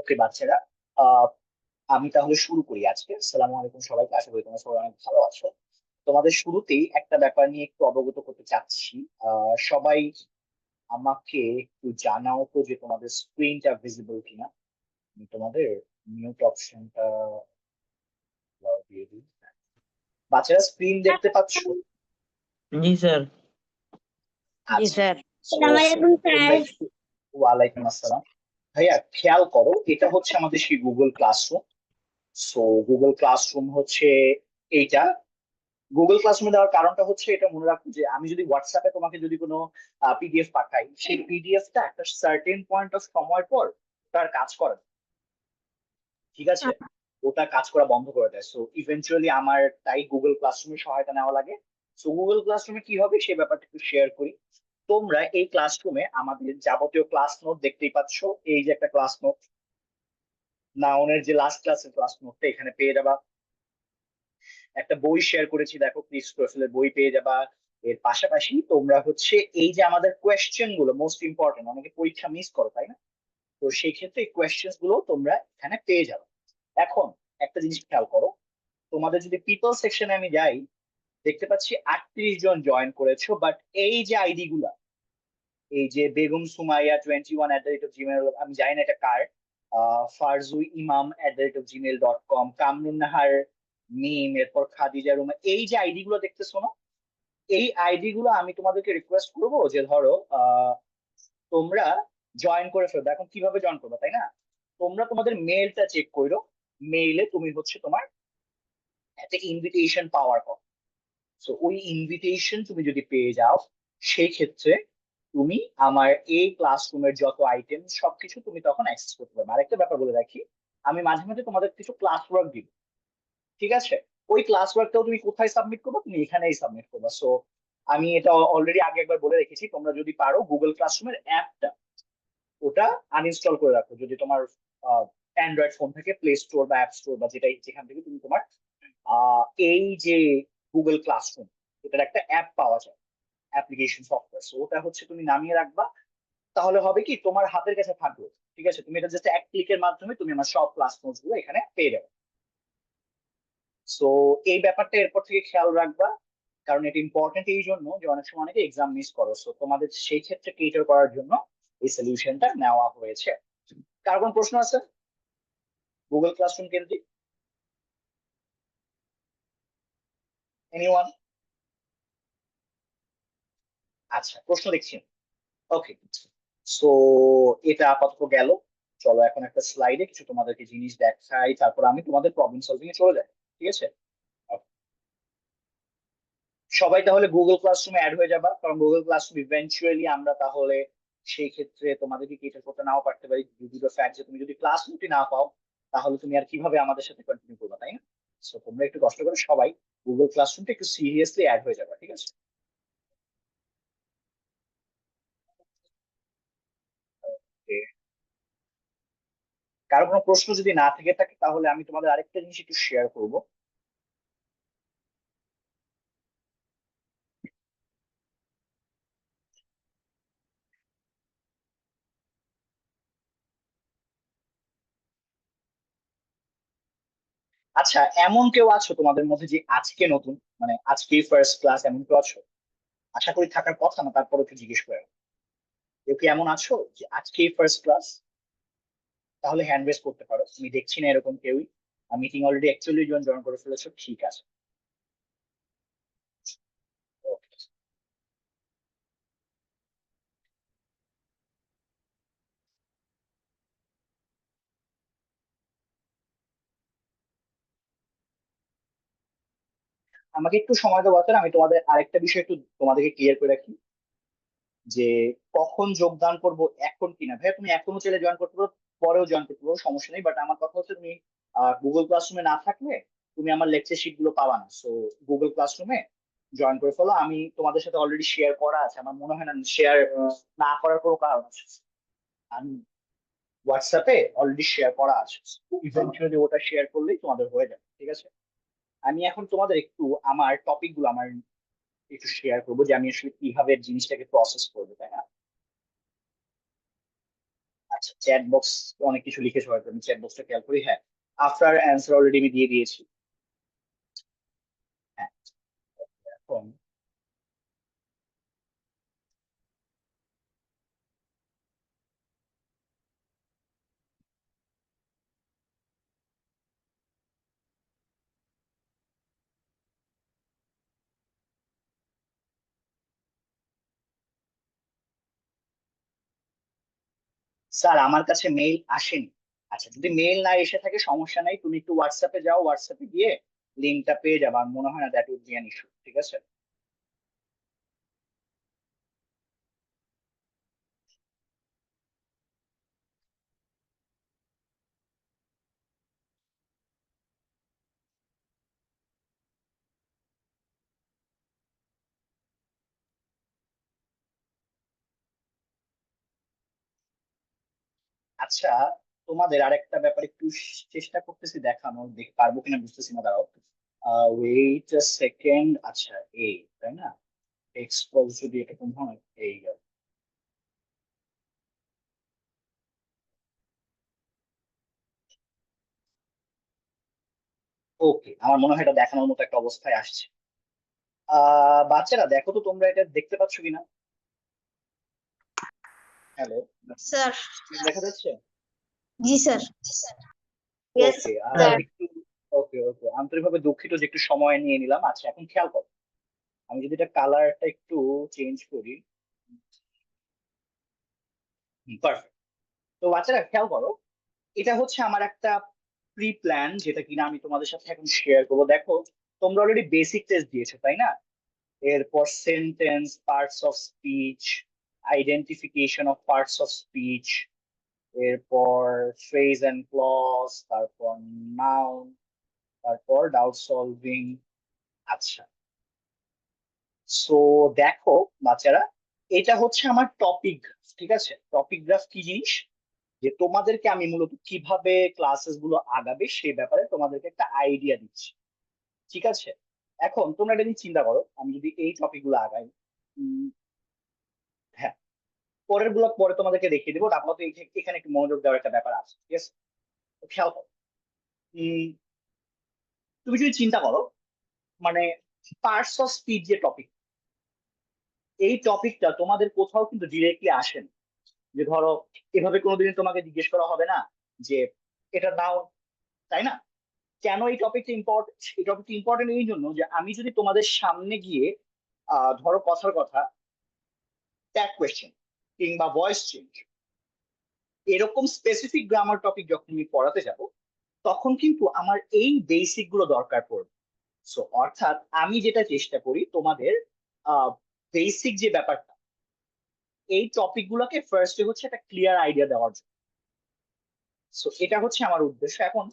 ওকে বাচ্চারা, আহ আমি তাহলে শুরু করি আজকে। আসসালামু আলাইকুম সবাইকে, আশা করি তোমরা সবাই অনেক ভালো আছো। তোমাদের শুরুতেই একটা ব্যাপার নিয়ে একটু অবগত করতে চাচ্ছি। সবাই আমাকে একটু জানাও তো যে তোমাদের স্ক্রিনটা ভিজিবল কিনা। আমি তোমাদের মিউট অপশনটা দিয়ে দিই। বাচ্চারা স্ক্রিন দেখতে পাচ্ছ? জি স্যার। জি আচ্ছা। স্যার। তো আসসালামু আলাইকুম তোমরা স্যার। একটু, ওয়ালাইকুম আসসালাম। ভাইয়া খেয়াল করো, এটা হচ্ছে আমাদের সেই Google classroom. So Google classroom হচ্ছে এইটা। গুগল ক্লাসরুমে দেওয়ার কারণটা হচ্ছে, এটা মনে রাখো যে আমি যদি হোয়াটসঅ্যাপে তোমাকে যদি কোনো পিডিএফ পাঠাই, সেই পিডিএফটা একটা সার্টেন পয়েন্ট অফ সময় পর তার কাজ করে না। ঠিক আছে, ওটা কাজ করা বন্ধ করে দেয়। সো ইভেনচুয়ালি আমার তাই গুগল ক্লাসরুমের সহায়তা নেওয়া লাগে। সো গুগল ক্লাসরুমে কি হবে সেই ব্যাপারটা একটু শেয়ার করি। তোমরা এই ক্লাসরুমে আমাদের যাবতীয় ক্লাস নোট দেখতেই পাচ্ছ। এই যে একটা ক্লাস নোট, নাউনের যে লাস্ট ক্লাসের ক্লাস নোটটা এখানে পেয়ে যাবা। একটা বই শেয়ার করেছি, দেখো ক্রিস ক্রসেলের বই পেয়ে যাবা। এর পাশাপাশি তোমরা হচ্ছে এই যে আমাদের কোয়েশ্চেন গুলো মোস্ট ইম্পর্টেন্ট, অনেকে পরীক্ষা মিস করো তাই না? তো সেই ক্ষেত্রে এই কোয়েশ্চেন গুলো তোমরা এখানে পেয়ে যাবে। এখন একটা জিনিস খেয়াল করো, তোমাদের যদি পিপল সেকশনে আমি যাই, দেখতে পাচ্ছি 38 জন জয়েন করেছো, বাট এই যে আইডি গুলা, এই যে বেগম সুমাইয়া 21@জিমেল, আমি জানি না এটা কার। ফারজু ইমাম @gmail.com, কামরুন নাহার মিম, এরপর খাদিজা রুমা, এই যে আইডি গুলো দেখতেছো না, এই আইডি গুলো আমি তোমাদেরকে রিকোয়েস্ট করবো যে ধরো তোমরা জয়েন করে ফেলবে। এখন কিভাবে জয়েন করবে তাই না? তোমরা তোমাদের মেইলটা চেক করো। মেইলে তুমি হচ্ছে তোমার একটা ইনভিটেশন পাওয়ার কথা। সো ওই ইনভিটেশন তুমি যদি পেয়ে যাও, সেই ক্ষেত্রে তুমি আমার এই ক্লাসরুমের যত আইটেম সবকিছু তুমি তখন অ্যাক্সেস করতে পারবে। আরেকটা ব্যাপার বলে রাখি, আমি মাঝে মাঝে তোমাদের কিছু ক্লাস ওয়ার্ক দিব। ঠিক আছে, ওই ক্লাস ওয়ার্কটাও তুমি কোথায় সাবমিট করবে? তুমি এখানেই সাবমিট করবে। সো আমি এটা অলরেডি আগে একবার বলে রেখেছি, তোমরা যদি পারো গুগল ক্লাসরুমের অ্যাপটা ওটা আনইনস্টল করে রাখো। যদি তোমার অ্যান্ড্রয়েড ফোন থেকে প্লে স্টোর বা অ্যাপ স্টোর বা যেটাই, যেখান থেকে তুমি তোমার এই যে গুগল ক্লাসরুম, এটার একটা অ্যাপ পাওয়া যায়, অ্যাপ্লিকেশন সফটওয়্যার, ওটা হচ্ছে তুমি নামিয়ে রাখবা। তাহলে হবে কি, তোমার হাতের কাছে থাকবে। ঠিক আছে, তুমি এটা জাস্ট এক ক্লিকের মাধ্যমে তুমি আমার সব ক্লাস নোটস গুলো এখানে পেয়ে যাবে। সো এই ব্যাপারটা এরপর থেকে খেয়াল রাখবা, কারণ এটা ইম্পর্টেন্ট এই জন্য যে অনেক সময় অনেকে এক্সাম মিস করো। সো তোমাদের সেই ক্ষেত্রে ক্লিয়ার করার জন্য এই সলিউশনটা নেওয়া হয়েছে। কার কোন প্রশ্ন আছে গুগল ক্লাসরুম কেন্দ্রিক? এনিওয়ান? আচ্ছা, প্রশ্ন দেখছি। ওকে, সো এটা আপাতত গেল। চলো এখন একটা স্লাইডে কিছু তোমাদেরকে জিনিস দেখাই, তারপর আমি তোমাদের প্রবলেম সলভিং এ চলে যাই। ঠিক আছে, সবাই তাহলে গুগল ক্লাসরুমে অ্যাড হয়ে যাবা, কারণ গুগল ক্লাসরুম ইভেন্চুয়ালি আমরা তাহলে সেই ক্ষেত্রে তোমাদেরকে কি এটা করতে নাও পারতে পারি। ডিউ টু ফ্যাক্ট যে তুমি যদি ক্লাস নোটই না পাও, তাহলে তুমি আর কিভাবে আমাদের সাথে কন্টিনিউ করবে তাই না? সো তোমরা একটু কষ্ট করে সবাই গুগল ক্লাসরুমটা একটু সিরিয়াসলি অ্যাড হয়ে যাবে। ঠিক আছে, Okay. কারো কোনো প্রশ্ন যদি না থেকে থাকে, তাহলে আমি তোমাদের আরেকটা জিনিস একটু শেয়ার করবো। আচ্ছা, এমন কেউ আছো তোমাদের মধ্যে যে আজকে নতুন, মানে আজকে ফার্স্ট ক্লাস, এমন কেউ আছো? আশা করি থাকার কথা না, তারপরে একটু জিজ্ঞেস করে নাও। কেউ কি এমন আছো যে আজকেই ফার্স্ট ক্লাস? তাহলে হ্যান্ড রেজ করতে পারো, আমি দেখছি না এরকম কেউই। মিটিং অলরেডি 41 জন জয়েন করে ফেলেছো, ঠিক আছে। Okay. আমাকে একটু সময় দেওয়া বাচ্চারা, আমি তোমাদের আরেকটা বিষয় একটু তোমাদেরকে ক্লিয়ার করে রাখি, যে কখন যোগদান করব এখন কিনা। ভাইয়া তুমি এখনো চাইলে জয়েন করতে পারো, পরেও জয়েন করতে পারো, সমস্যা নেই। বাট আমার কথা হচ্ছে, তুমি গুগল ক্লাসরুমে না থাকলে তুমি আমার লেকচার শিট গুলো পাবা না। সো গুগল ক্লাসরুমে জয়েন করে ফেলো। আমি তোমাদের সাথে অলরেডি শেয়ার করা আছে, আমার মনে হয় না শেয়ার না করার কোনো কারণ আছে। আমি হোয়াটসঅ্যাপে অলরেডি শেয়ার করা আছে, ইভেন্চুয়ালি ওটা শেয়ার করলেই তোমাদের হয়ে যাবে। ঠিক আছে, আমি এখন তোমাদের একটু আমার টপিক গুলো আমার একটু শেয়ার করবো, যে আমি আসলে কিভাবে জিনিসটাকে প্রসেস করবো তাই না? আচ্ছা, চ্যাট বক্স অনেক কিছু লিখেছো হয়তো, আমি চ্যাট বক্সটা খেয়াল করি। হ্যাঁ, আফটার অ্যান্সার অলরেডি আমি দিয়ে দিয়েছি। হ্যাঁ, এখন স্যার আমার কাছে মেইল আসেনি। আচ্ছা, যদি মেইল না এসে থাকে সমস্যা নাই, তুমি একটু হোয়াটসঅ্যাপে যাও, হোয়াটসঅ্যাপে গিয়ে লিঙ্কটা পেয়ে যাবে। আমার মনে হয় না that would be an issue. ঠিক আছে? আচ্ছা, তোমাদের আরেকটা ব্যাপার একটু চেষ্টা করতেছি দেখানোর, দেখ পারবো কিনা বুঝতেছি না, দাঁড়াও। Wait second. আচ্ছা, এই তাই না? এক্সপোজ যদি এরকম হয়, এই গেল। ওকে, আমার মনে হয় এটা দেখানোর মতো একটা অবস্থায় আসছে। বাচ্চারা দেখো তো তোমরা এটা দেখতে পাচ্ছ কিনা। Hello, sir. স্ক্রিন দেখা যাচ্ছে? জি স্যার। Yes okay, sir. একটু। ওকে ওকে, আন্তরিকভাবে দুঃখিত যে একটু সময় নিয়ে নিলাম। আচ্ছা, এখন খেয়াল করো, আমি যদি এটা কালারটা একটু চেঞ্জ করি। পারফেক্ট। তো বাচ্চারা খেয়াল করো, এটা হচ্ছে আমার একটা প্রি প্ল্যান, যেটা কিনা আমি তোমাদের সাথে এখন শেয়ার করবো। দেখো, তোমরা অলরেডি বেসিক টেস্ট দিয়েছো তাই না? এরপর sentence, parts of speech, identification of parts of speech, এরপর ফ্রেজ এন্ড ক্লজ, তারপর নাউন, তারপর ডাউট সলভিং। আচ্ছা, সো দেখো বাচ্চারা, এটা হচ্ছে আমার টপিক গ্রাফ। ঠিক আছে? টপিক গ্রাফ কি জিনিস, যে তোমাদেরকে আমি মূলত কিভাবে ক্লাসেস গুলো আগাবে সেই ব্যাপারে তোমাদেরকে একটা আইডিয়া দিচ্ছি। ঠিক আছে? এখন তোমরা একটা জিনিস চিন্তা করো, আমি যদি এই টপিক গুলো আগাই। উম, হ্যাঁ, পরের গুলো পরে তোমাদেরকে দেখিয়ে দেবো, আপাতত এখানে একটু মনোযোগ দেওয়ার একটা ব্যাপার আছে। ঠিক আছে? তো খেয়াল করো, উম, তুমি যদি চিন্তা করো, মানে পার্টস অফ স্পিচ যে টপিক, এই টপিকটা তোমাদের কোথাও কিন্তু ডিরেক্টলি আসে না। যে ধরো, এভাবে কোনোদিন তোমাকে জিজ্ঞেস করা হবে না যে এটা দাও, তাই না? কেন এই টপিকটা ইম্পর্টেন্ট? এই টপিকটা ইম্পর্টেন্ট এই জন্য যে আমি যদি তোমাদের সামনে গিয়ে ধরো কথার কথা, ট্যাগ কোয়েশ্চেন কিংবা ভয়েস চেঞ্জ, এরকম স্পেসিফিক গ্রামার টপিক যখন আমি পড়াতে যাব, তখন কিন্তু আমার এই বেসিক গুলো দরকার পড়বে। সো অর্থাৎ আমি যেটা চেষ্টা করি তোমাদের বেসিক যে ব্যাপারটা, এই টপিক গুলোকে ফার্স্টে হচ্ছে একটা ক্লিয়ার আইডিয়া দেওয়ার জন্য। সো এটা হচ্ছে আমার উদ্দেশ্য। এখন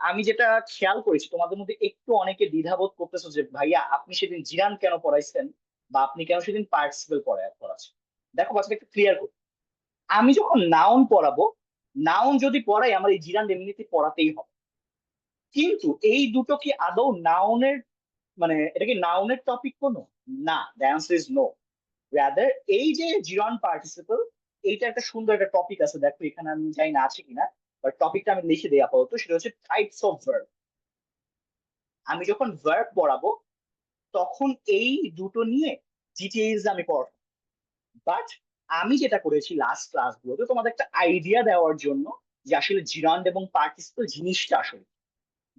আমি যেটা খেয়াল করেছি, তোমাদের মধ্যে একটু অনেকে দ্বিধাবোধ করতেছো যে ভাইয়া আপনি সেদিন জিরান কেন পড়াইছেন, বা আপনি কেন সেদিন পার্টিসিপেল পড়াচ্ছেন। দেখো বাচ্চাটা একটু ক্লিয়ার করি, আমি যখন নাউন পড়াবো, নাউন যদি পড়াই আমার এই জিরান এমনিতে পড়াতেই হবে। কিন্তু এই দুটো কি আদৌ নাউনের, মানে এটা কি নাউনের টপিক কোনো? না, the answer is no. Rather এই যে জিরন পার্টিসিপল, এইটা একটা সুন্দর একটা টপিক আছে। দেখো এখানে, আমি জানি না আছে কিনা, বাট টপিকটা আমি লিখে দিই আপাতত। সেটা হচ্ছে টাইপস অফ ভার্ব। আমি যখন ভার্ব পড়াবো, তখন এই দুটো নিয়ে ডিটেইলস আমি পড়াবো। বাট আমি যেটা করেছি লাস্ট ক্লাসগুলোতে তোমাদের একটা আইডিয়া দেওয়ার জন্য, যে আসলে জিরান্ড এবং পার্টিসিপল জিনিসটা আসলে,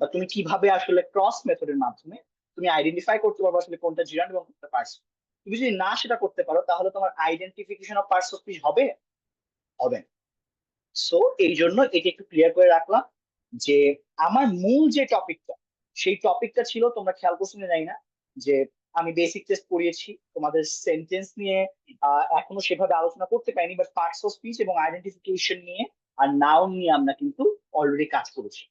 বা তুমি কিভাবে আসলে ক্রস মেথডের মাধ্যমে তুমি আইডেন্টিফাই করতে পারবে আসলে কোনটা জিরান্ড এবং কোনটা পার্টস। তুমি যদি না সেটা করতে পারো, তাহলে তোমার identification of parts of speech হবে হবে না। সো এই জন্য এটা একটু ক্লিয়ার করে রাখলাম যে আমার মূল যে টপিকটা, সেই টপিকটা ছিল, তোমরা খেয়াল করছো না জানি না, যে আমি বেসিক টেস্ট পড়িয়েছি তোমাদের সেন্টেন্স নিয়ে। এখনো সেভাবে আলোচনা করতে পারিনি, বাট পার্টস অফ স্পিচ এবং আইডেন্টিফিকেশন নিয়ে আর নাউন নিয়ে আমরা কিন্তু অলরেডি কাজ করেছি।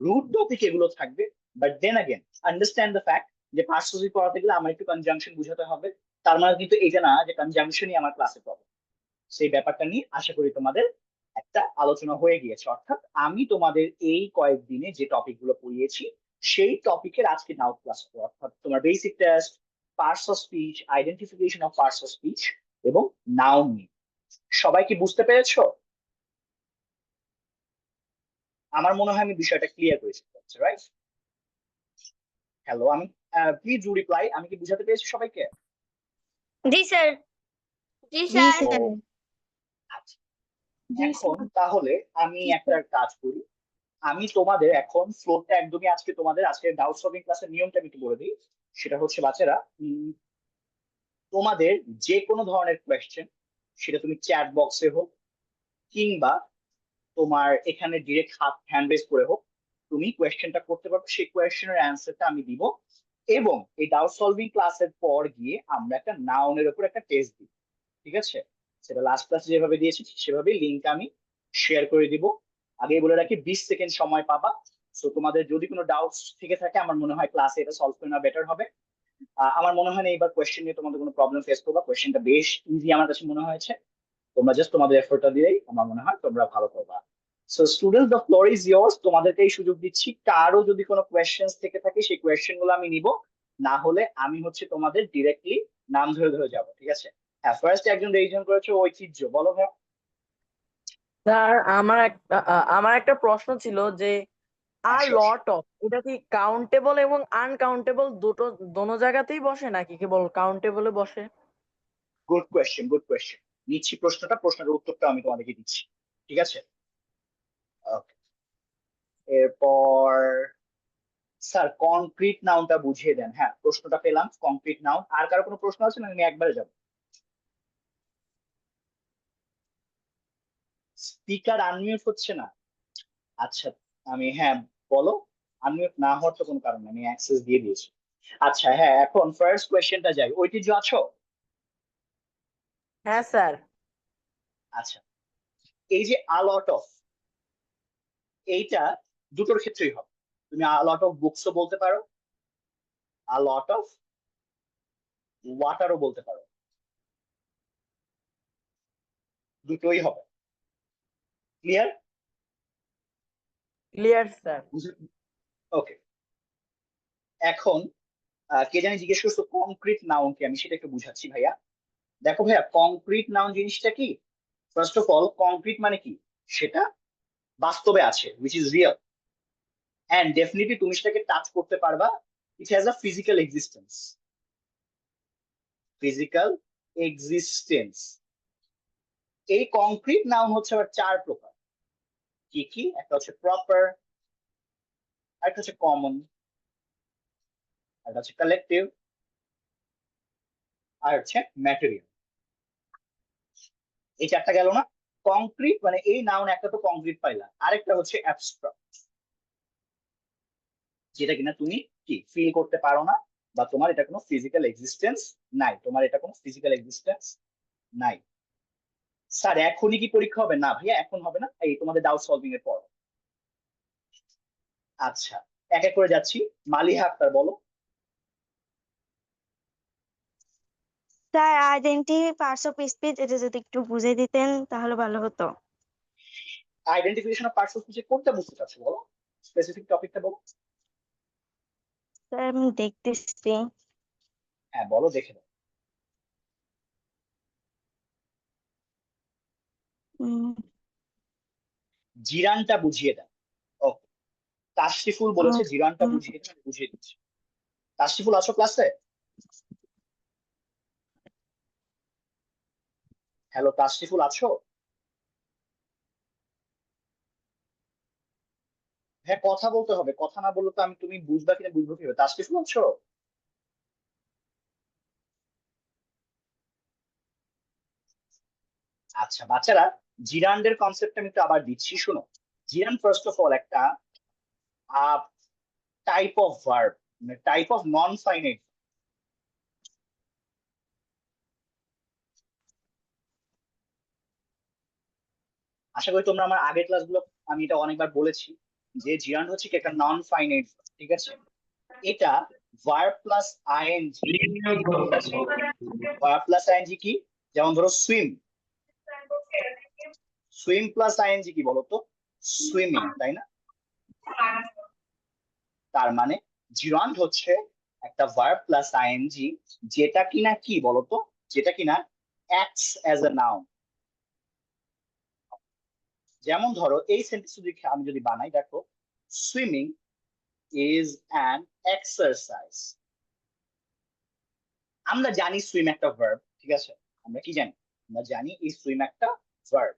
রুট টপিক এগুলো থাকবে, but then again understand the fact যে পার্টস অফ স্পিচ পড়াতে গেলে আমার একটু কনজাংশন বুঝাতে হবে। তার মানে কিন্তু এটা না যে কনজাংশনই আমার ক্লাসে প্রবলেম। সেই ব্যাপারটা নিয়ে আশা করি তোমাদের একটা আলোচনা হয়ে গিয়েছে। অর্থাৎ আমি তোমাদের এই কয়েকদিনে যে টপিক গুলো পড়িয়েছি, সেই টপিকের আজকে নাও ক্লাস হবে। অর্থাৎ তোমার basic test, parts of speech, identification of parts of speech এবং নাউন নিয়ে। সবাই কি বুঝতে পেরেছো? আমার মনে হয় আমি বিষয়টা ক্লিয়ার করেছি, রাইট? হ্যালো, আমি প্লিজ ডু রিপ্লাই, আমি কি বুঝাতে পেরেছি সবাইকে? জি স্যার। জি জি স্যার। স্যার আচ্ছা, এখন তাহলে আমি একটা কাজ করি, আমি তোমাদের এখন ফ্লোরটা একদমই আজকে তোমাদের আজকে ডাউট সলভিং ক্লাসের নিয়মটা আমি একটু বলে দিই। সেটা হচ্ছে বাচ্চারা, তোমাদের যে কোনো ধরনের কোয়েশ্চেন, সেটা তুমি চ্যাট বক্সে হোক কিংবা তোমার এখানে ডিরেক্ট হ্যান্ড রেজ করে হোক, তুমি কোয়েশ্চেনটা করতে পারবে, সেই কোয়েশ্চেনের অ্যান্সারটা আমি দিব। এবং এই ডাউট সলভিং ক্লাসের পর গিয়ে আমরা একটা নাউনের উপর একটা টেস্ট দিই, ঠিক আছে? সেটা লাস্ট ক্লাসে যেভাবে দিয়েছি ঠিক সেভাবেই লিঙ্ক আমি শেয়ার করে দিব। আগে বলে রাখি 20 সেকেন্ড সময় পাবা। সো তোমাদের যদি কোনো ডাউটস থেকে থাকে, আমার মনে হয় ক্লাসে এটা সলভ করে নেওয়া বেটার হবে। আমার মনে হয় না এবার কোয়েশ্চেন নিয়ে তোমাদের কোনো প্রবলেম ফেস করবা, কোয়েশ্চেনটা বেশ ইজি আমার কাছে মনে হয়েছে। তোমরা জাস্ট তোমাদের এফোর্টটা দিলেই আমার মনে হয় তোমরা ভালো করবা। So students, the floor is years, তোমাদেরকে এই সুযোগ দিচ্ছি, কারো যদি কোনো কোয়েশ্চেন্স থেকে থাকে সেই কোয়েশ্চেন গুলো আমি নিব, না হলে আমি হচ্ছে তোমাদের ডিরেক্টলি নাম ধরে ধরে যাবো, ঠিক আছে? হ্যাঁ, ফার্স্ট একজন রেজিস্ট্রেশন করেছে ঐতিহ্য, বলো ভাই। স্যার, আমার একটা প্রশ্ন ছিল যে আর Sure, sure. লট অফ এটা কি কাউন্টেবল এবং আনকাউন্টেবল দোনো জায়গাতেই বসে নাকি কেবল কাউন্টেবলে বসে? Good question, good question. নিচ্ছি প্রশ্নের উত্তরটা আমি তোমাদেরকে দিচ্ছি, ঠিক আছে? Okay. এরপর স্যার কংক্রিট নাউনটা বুঝিয়ে দেন। হ্যাঁ, প্রশ্নটা পেলাম, কংক্রিট নাউন। আর কারো কোনো প্রশ্ন আছে না? আমি একবারে যাব। স্পিকার আনমিউট হচ্ছে না। আচ্ছা, আমি হ্যাঁ, বলো। আনমিউট না হওয়ার তো কোনো কারণ নেই, আমি অ্যাক্সেস দিয়ে দিয়েছি। আচ্ছা, হ্যাঁ, এখন ফার্স্ট কোয়েশ্চেনটা যাই। ঐতিহ্য আছো? হ্যাঁ স্যার। আচ্ছা, এই যে আ লট অফ, এইটা দুটোর ক্ষেত্রেই হবে। তুমি আ লট অফ বুকসও বলতে পারো, আ লট অফ ওয়াটারও বলতে পারো, দুটোই হবে। ক্লিয়ার? Clear sir. ওকে। এখন কে জানি জিজ্ঞেস করছো কংক্রিট নাউন কি, আমি সেটা একটু বুঝাচ্ছি ভাইয়া। দেখো ভাইয়া, কংক্রিট নাউন জিনিসটা কি? ফার্স্ট অফ অল, কংক্রিট মানে কি? সেটা বাস্তবে আছে, which is real, and definitely তুমি সেটাকে টাচ করতে পারবা। It has a physical existence. Physical existence. এই কংক্রিট নাউন হচ্ছে আবার চার প্রকার। কি কি? একটা হচ্ছে প্রপার, একটা হচ্ছে কমন, একটা হচ্ছে কালেকটিভ, আর হচ্ছে ম্যাটেরিয়াল। এই চারটা গেল না? কংক্রিট মানে এই নাউন, একটা তো কংক্রিট পাইলা, আরেকটা হচ্ছে অ্যাবস্ট্রাক্ট, যেটা কিনা তুমি কি ফিল করতে পারো না, বা তোমার এটা কোনো ফিজিক্যাল এক্সিস্টেন্স নাই, তোমার এটা কোনো ফিজিক্যাল এক্সিস্টেন্স নাই। স্যার এখনই কি পরীক্ষা হবে? না ভাইয়া, এখন হবে না, এই তোমাদের ডাউট সলভিং এর পর। আচ্ছা, এক এক করে যাচ্ছি। মালিহা আক্তার, বলো। Sir identity parts of speech এটা যদি একটু বুঝিয়ে দিতেন তাহলে ভালো হতো। Identification of parts of speech কোনটা বুঝতে চাচ্ছো বলো, স্পেসিফিক টপিকটা বলো। স্যার আমি দেখতেছি। হ্যাঁ বলো, দেখে দাও। উম, জিরানটা বুঝিয়ে দাও। ওকে, তাশরিফুল বলেছে জিরানটা উম, বুঝিয়ে দাও, আমি বুঝিয়ে দিচ্ছি। তাশরিফুল আছো ক্লাসে? হ্যালো তাশরিফুল আছো? হ্যাঁ, কথা বলতে হবে, কথা না বললে তো আমি তুমি বুঝবা কিনা বুঝবো কিভাবে? তাশরিফুল আছো? আচ্ছা বাচ্চারা, জিরান্ডের কনসেপ্ট আমি একটু আবার দিচ্ছি, শোনো। জিরান ফার্স্ট অফ অল একটা টাইপ অফ ভার্ব, মানে টাইপ অফ নন ফাইনাইট। আশা করি তোমরা আমার আগের ক্লাসগুলো, আমি এটা অনেকবার বলেছি যে জিরান্ড হচ্ছে কি একটা নন ফাইনাইট, ঠিক আছে? এটা ভার্ব প্লাস আইএনজি, ঠিক আছে? ভার্ব প্লাস আইএনজি কি? যেমন ধরো সুইম, সুইম প্লাস আইএনজি কি বলতো? সুইমিং, তাই না? তার মানে জিরান্ড হচ্ছে একটা ভার্ব প্লাস আইএনজি, যেটা কিনা কি বলতো, যেটা কিনা অ্যাক্টস অ্যাজ এ নাউন, যেমন ধরো এই সেন্টেন্স যদি আমি যদি বানাই, দেখো সুইমিং ইজ অ্যান এক্সারসাইজ। আমরা জানি সুইম একটা ভার্ব, ঠিক আছে? আমরা কি জানি? আমরা জানি এই সুইম একটা ভার্ব।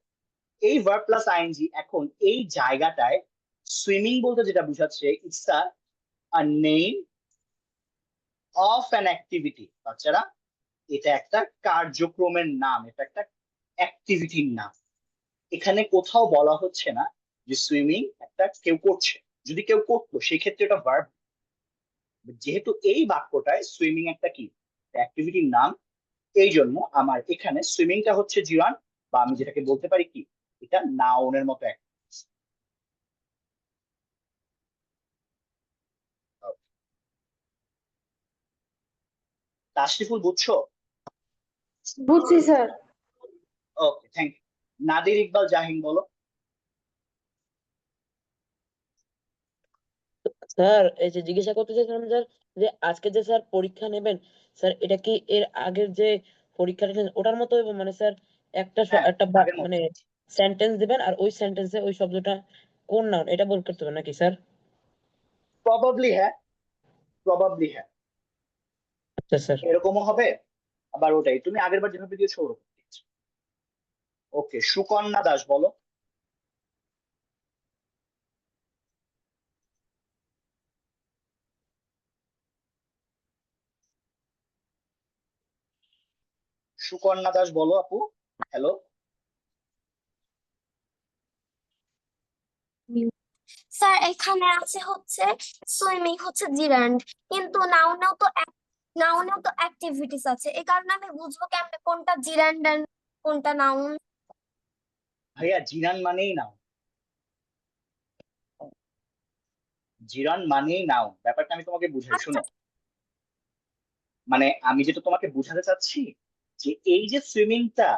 এই ভার্ব প্লাস আইএনজি, এখন এই জায়গাটায় সুইমিং বলতে যেটা বোঝাচ্ছে, it's a name of an activity. বাচ্চারা, এটা একটা কার্যক্রমের নাম, এটা একটা অ্যাক্টিভিটির নাম। এখানে কোথাও বলা হচ্ছে না যে সুইমিং একটা কেউ করছে। যদি কেউ করতো সেক্ষেত্রে এটা ভার্ব। যেহেতু এই বাক্যটায় সুইমিং একটা কি অ্যাক্টিভিটির নাম, এই জন্য আমার এখানে সুইমিংটা হচ্ছে জিরান, বা আমি যেটাকে বলতে পারি কি, এটা নাউনের মতো একটা। তাশরিফুল, বুঝছো? বুঝছি sir. Okay, thank you. Nadir Iqbal Jahin, বলো। স্যার এই যে জিজ্ঞাসা করতে চাইছিলাম স্যার, যে আজকে যে স্যার পরীক্ষা নেবেন স্যার, এটা কি এর আগের যে পরীক্ষাটা নিলেন ওটার মতো হবে? মানে স্যার হ্যাঁ, একটা আগের মতো। মানে সেন্টেন্স দিবেন, আর ওই সেন্টেন্সে ওই শব্দটা কোন নাউন এটা বল করতে হবে নাকি স্যার? প্রবাবলি হ্যাঁ, প্রবাবলি হ্যাঁ, আচ্ছা স্যার। এরকমও হবে। আবার ওটাই তুমি আগের বার যেভাবে দিয়েছো ওরকম। ওকে, সুকন্যা দাস, বলো। সুকন্যা দাস, বলো আপু। হ্যালো। স্যার এখানে আছে হচ্ছে সুইমিং হচ্ছে জিরান্ড, কিন্তু নাউনেও তো অ্যাক্টিভিটিস আছে, এই কারণে আমি বুঝবো কেমনে কোনটা জিরান্ড আর কোনটা নাউন? ভাইয়া, জিরান মানেই নাও, জিরান মানেই নাও। ব্যাপারটা আমি তোমাকে বুঝাই, আচ্ছা। শুনো। মানে আমি যেটা তোমাকে বুঝাতে চাচ্ছি, যে এই যে সুইমিংটা,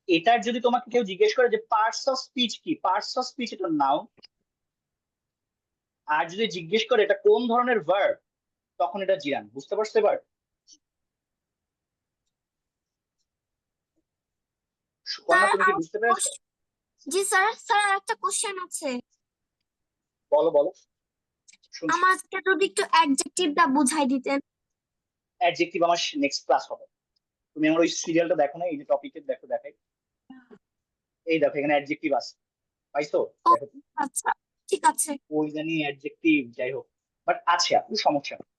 এটার যদি তোমাকে কেউ জিজ্ঞেস করে যে পার্টস অফ স্পিচ কি, পার্টস অফ স্পিচ এটা নাও। আর যদি জিজ্ঞেস করে এটা কোন ধরনের ভার্ব, তখন এটা জিরান। বুঝতে পারছো এবার? সুকন্যা, স্যার তুমি কি আর বুঝতে পেরেছো? জি স্যার, স্যার আর একটা কোশ্চেন আছে। বলো বলো, শুনছি। আমাকে যদি একটু অ্যাডজেক্টিভটা বুঝাই দিতেন। অ্যাডজেক্টিভ আমার নেক্সট ক্লাস হবে। তুমি আমার ওই সিরিয়ালটা দেখো না, এই যে টপিকের দেখো, দেখাই। এই দেখো এখানে অ্যাডজেক্টিভ আছে, পাইছো? ও দেখো তুমি। আচ্ছা, ঠিক আছে। ওই জানি অ্যাডজেক্টিভ, যাই হোক, বাট আছে আপু, সমস্যা নেই,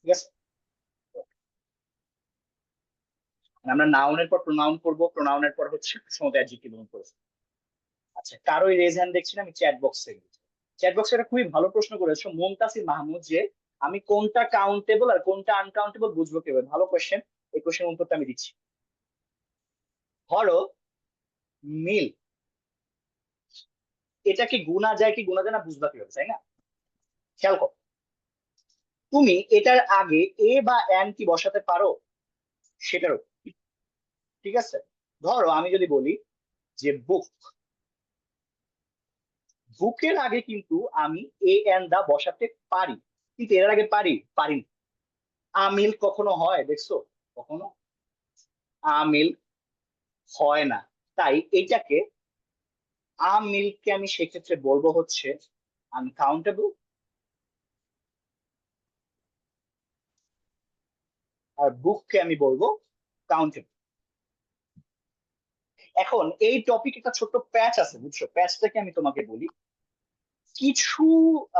ঠিক আছে। মানে আমরা নাউনের পর প্রোনাউন করবো, প্রোনাউনের পর হচ্ছে সময় অ্যাডজেক্টিভ করবো। আচ্ছা, কারোই রেজ হ্যান্ড দেখছি না আমি চ্যাট বক্সে। চ্যাট বক্সে একটা খুবই ভালো প্রশ্ন করেছো মুনতাসির মাহমুদ, যে আমি কোনটা কাউন্টেবল আর কোনটা আনকাউন্টেবল বুঝবো কিভাবে। ভালো কোশ্চেন, এই কোশ্চেন উত্তরটা আমি দিচ্ছি। ধরো মিল, এটা কি গুণা যায় কি গুণা যায় না বুঝবা কিভাবে, তাই না? খেয়াল করো, তুমি এটার আগে এ বা এন কি বসাতে পারো, সেটার উপর, ঠিক আছে? ধরো আমি যদি বলি যে বুক, বুকের আগে কিন্তু আমি এ এন দা বসাতে পারি, কিন্তু এর আগে পারি না। আমিল কখনো হয় দেখছো? কখনো আমিল হয় না। তাই এইটাকে, আমিলকে আমি সেক্ষেত্রে বলবো হচ্ছে আনকাউন্টেবল, আর বুককে আমি বলবো কাউন্টেবল। এখন এই টপিক একটা ছোট্ট প্যাচ আছে, বুঝছো? প্যাচটাকে আমি তোমাকে বলি। কিছু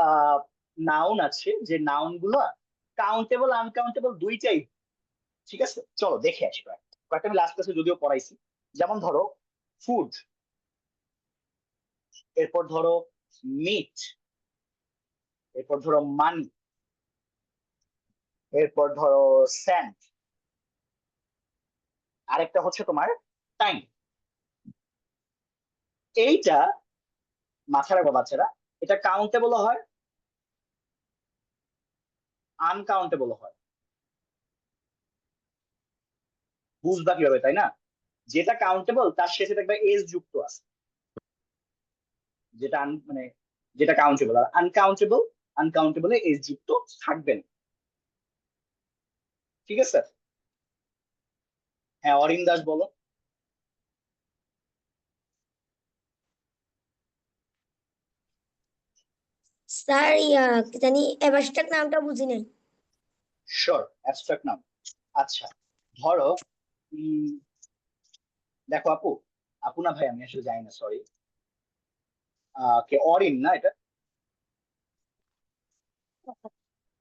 আহ নাউন আছে, যে নাউন গুলো কাউন্টেবল আনকাউন্টেবল দুইটাই, ঠিক আছে? চলো দেখে আসি কয়েকটা আমি লাস্ট ক্লাসে যদিও পড়াইছি। যেমন ধরো ফুড, এরপর ধরো মিট, এরপর ধরো মানি, এরপর ধরো স্যান্ড, আরেকটা হচ্ছে তোমার টাইম। এইটা মাথায় রাখো বাচ্চারা, এটা কাউন্টেবল হয়, আনকাউন্টেবল হয়। বুঝবা কিভাবে, তাই না? যেটা কাউন্টেবল তার শেষে দেখবে এস যুক্ত আছে, যেটা মানে যেটা কাউন্টেবল। আর আনকাউন্টেবল, আনকাউন্টেবলে এস যুক্ত থাকবে না, ঠিক আছে? হ্যাঁ, অরিন দাস, বলো। স্যার কি জানি অ্যাবস্ট্রাক্ট নামটা বুঝি নাই। শিওর, অ্যাবস্ট্রাক্ট নাম। আচ্ছা, ধরো দেখো আপু, আপু না ভাই, আমি আসলে জানি না, সরি। কে অরিন না এটা?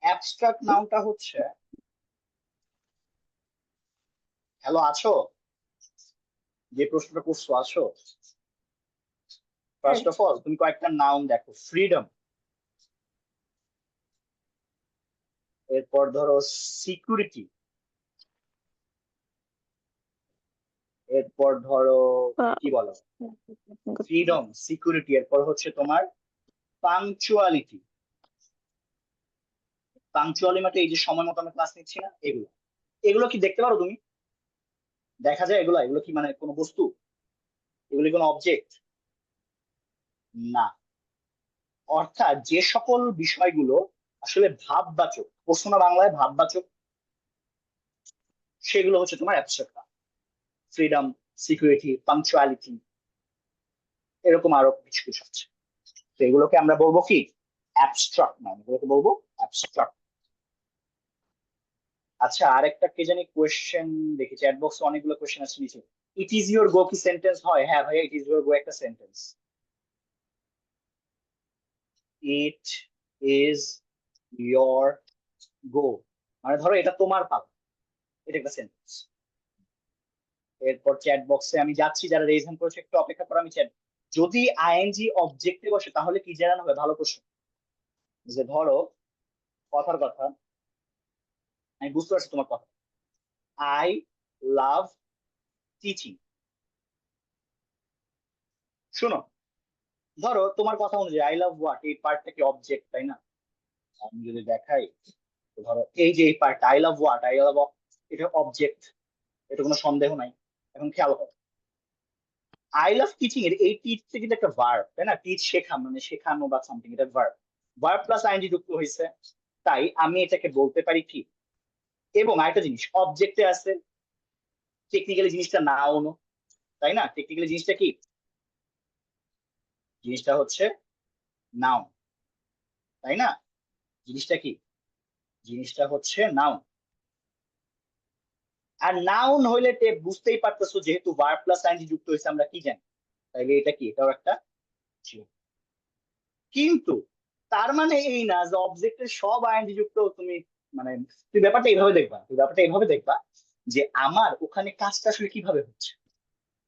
অ্যাবস্ট্রাক্ট নাউনটা হচ্ছে, হ্যালো আছো? যে প্রশ্নটা করছো আছো? ফার্স্ট অফ অল তুমি কয়েকটা নাউন দেখো। ফ্রিডম, এরপর ধরো সিকিউরিটি, এরপর ধরো কি বলো, ফ্রিডম, সিকিউরিটি, এরপর হচ্ছে তোমার পাংচুয়ালিটি। পাংচুয়ালি মানে এই যে সময় মতো আমরা ক্লাস নিচ্ছি না, এগুলো। এগুলো কি দেখতে পারো তুমি? দেখা যায় এগুলো? এগুলো কি মানে কোনো বস্তু? এগুলো কি কোনো অবজেক্ট? না। অর্থাৎ যে সকল বিষয়গুলো আসলে ভাববাচক, প্রশ্ন না বাংলায় ভাববাচক, সেগুলো হচ্ছে তোমার অ্যাবস্ট্রাক্ট। ফ্রিডম, সিকিউরিটি, পাংচুয়ালিটি, এরকম আরো কিছু কিছু আছে। তো এগুলোকে আমরা বলবো কি? অ্যাবস্ট্রাক্ট নাম, এগুলোকে বলবো অ্যাবস্ট্রাক্ট। আচ্ছা, আরেকটা কে জানি কোয়েশ্চেন দেখি, চ্যাট বক্সে অনেকগুলো কোয়েশ্চেন আছে নিচে। ইট ইজ ইউর গো কি সেন্টেন্স হয়? হ্যাঁ ভাই, ইট ইজ ইউর গো একটা সেন্টেন্স। ইট ইজ ইয়োর গো মানে ধরো এটা তোমার পালা, এটা একটা সেন্টেন্স। এরপর চ্যাট বক্সে আমি যাচ্ছি, যারা রেজ হ্যান্ড করেছে একটু অপেক্ষা করো, আমি চ্যাট। যদি আইএনজি অবজেক্টে বসে তাহলে কি জানানো হবে? ভালো প্রশ্ন। যে ধরো, কথার কথা, আমি বুঝতে পারছি তোমার কথা। I love teaching. শোনো, ধরো তোমার কথা অনুযায়ী আই লাভ হোয়াট, এই পার্টটা কি অবজেক্ট, তাই না? আমি যদি দেখাই, তো ধরো এই যে এই part I love what, I love, এটা অবজেক্ট, এটা কোনো সন্দেহ নাই। এখন খেয়াল করো, আই লাভ টিচিং এর এই টিচটা কিন্তু একটা ভার্ব, তাই না? টিচ শেখা, মানে শেখানো বা সামথিং, এটা ভার্ব। ভার্ব প্লাস আইএনজি যুক্ত হয়েছে, তাই আমি এটাকে বলতে পারি কি? এবং আরেকটা জিনিস, অবজেক্টে আছে, টেকনিক্যালি জিনিসটা নাউনও, তাই না? টেকনিক্যালি জিনিসটা কি? জিনিসটা হচ্ছে নাউন, তাই না? জিনিসটা কি? জিনিসটা হচ্ছে নাউন। আর নাউন হইলে বুঝতেই পারতেছো, যেহেতু ভার্ব প্লাস আইএনজি যুক্ত হয়েছে, আমরা কি জানি? তাইলে এটা কি? এটাও একটা ছিল। কিন্তু তার মানে এই না যে অবজেক্টের সব আইএনজি যুক্ত তুমি, মানে তুই ব্যাপারটা এইভাবে দেখবা, যে আমার ওখানে কাজটা আসলে কিভাবে হচ্ছে।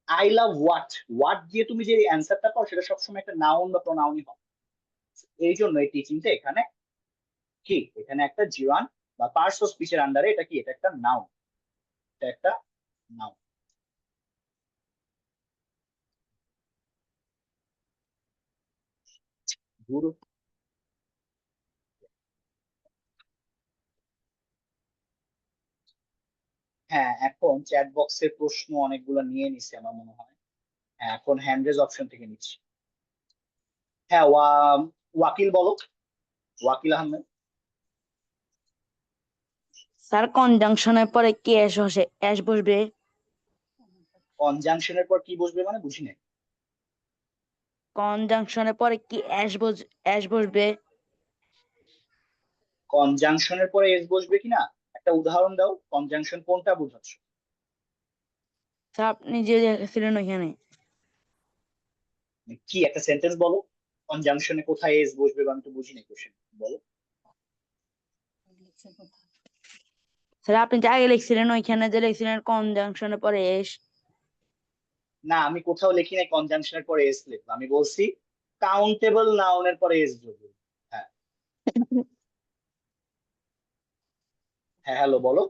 আই লাভ হোয়াট, হোয়াট দিয়ে তুমি যে অ্যান্সারটা পাও সেটা সবসময় একটা নাউন বা প্রোনাউনই হয়। এই জন্য এই টিচিংটা এখানে কি, এখানে একটা জিরান বা পার্টস অফ স্পিচের আন্ডারে, এটা কি? এটা একটা নাউন, এটা একটা নাউন। গুরু, হ্যাঁ এখন চ্যাট বক্সের প্রশ্ন অনেকগুলো নিয়ে নিছে আমার মনে হয়। হ্যাঁ, এখন হ্যান্ড রেজ অপশন থেকে নিচ্ছি। হ্যাঁ, ওয়াকিল বলো, ওয়াকিল আহমেদ। স্যার কনজাংশনের পরে কি অ্যাশ বসবে? কনজাংশনের পর কি বসবে মানে বুঝি নাই। কনজাংশনের পরে কি অ্যাশ বসবে? কনজাংশনের পরে এস বসবে কিনা একটা উদাহরণ দাও, কনজাংশন কোনটা বোঝাচ্ছ? স্যার আপনি যে দেখেছিলেন ওইখানে। মানে কি একটা সেন্টেন্স বলো, কনজাংশনে কোথায় এস বসবে, বা আমি তো বুঝি নাই কোশ্চেন, বলো। স্যার আপনি যে আগে লিখছিলেন ওইখানে যে লিখছিলেন কনজাংশনের পরে এস। না, আমি কোথাও লিখি নাই কনজাংশনের পরে এস লিখবো, আমি বলছি কাউন্টেবল নাউনের পরে এস বসবে। হ্যাঁ, হ্যাঁ হ্যালো বলো।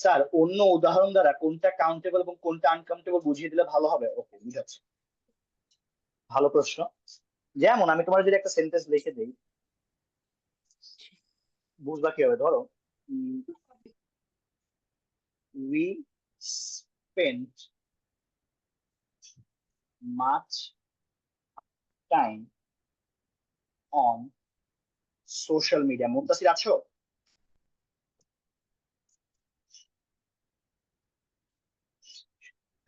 স্যার অন্য উদাহরণ দ্বারা কোনটা কাউন্টেবল এবং কোনটা আনকাউন্টেবল বুঝিয়ে দিলে ভালো হবে। ওকে, বুঝাচ্ছি। ভালো প্রশ্ন। যেমন আমি তোমার যদি একটা সেন্টেন্স লিখে দিই, বুঝবা কি হবে? ধরো, we spent much time on social media. Muntasir আছো?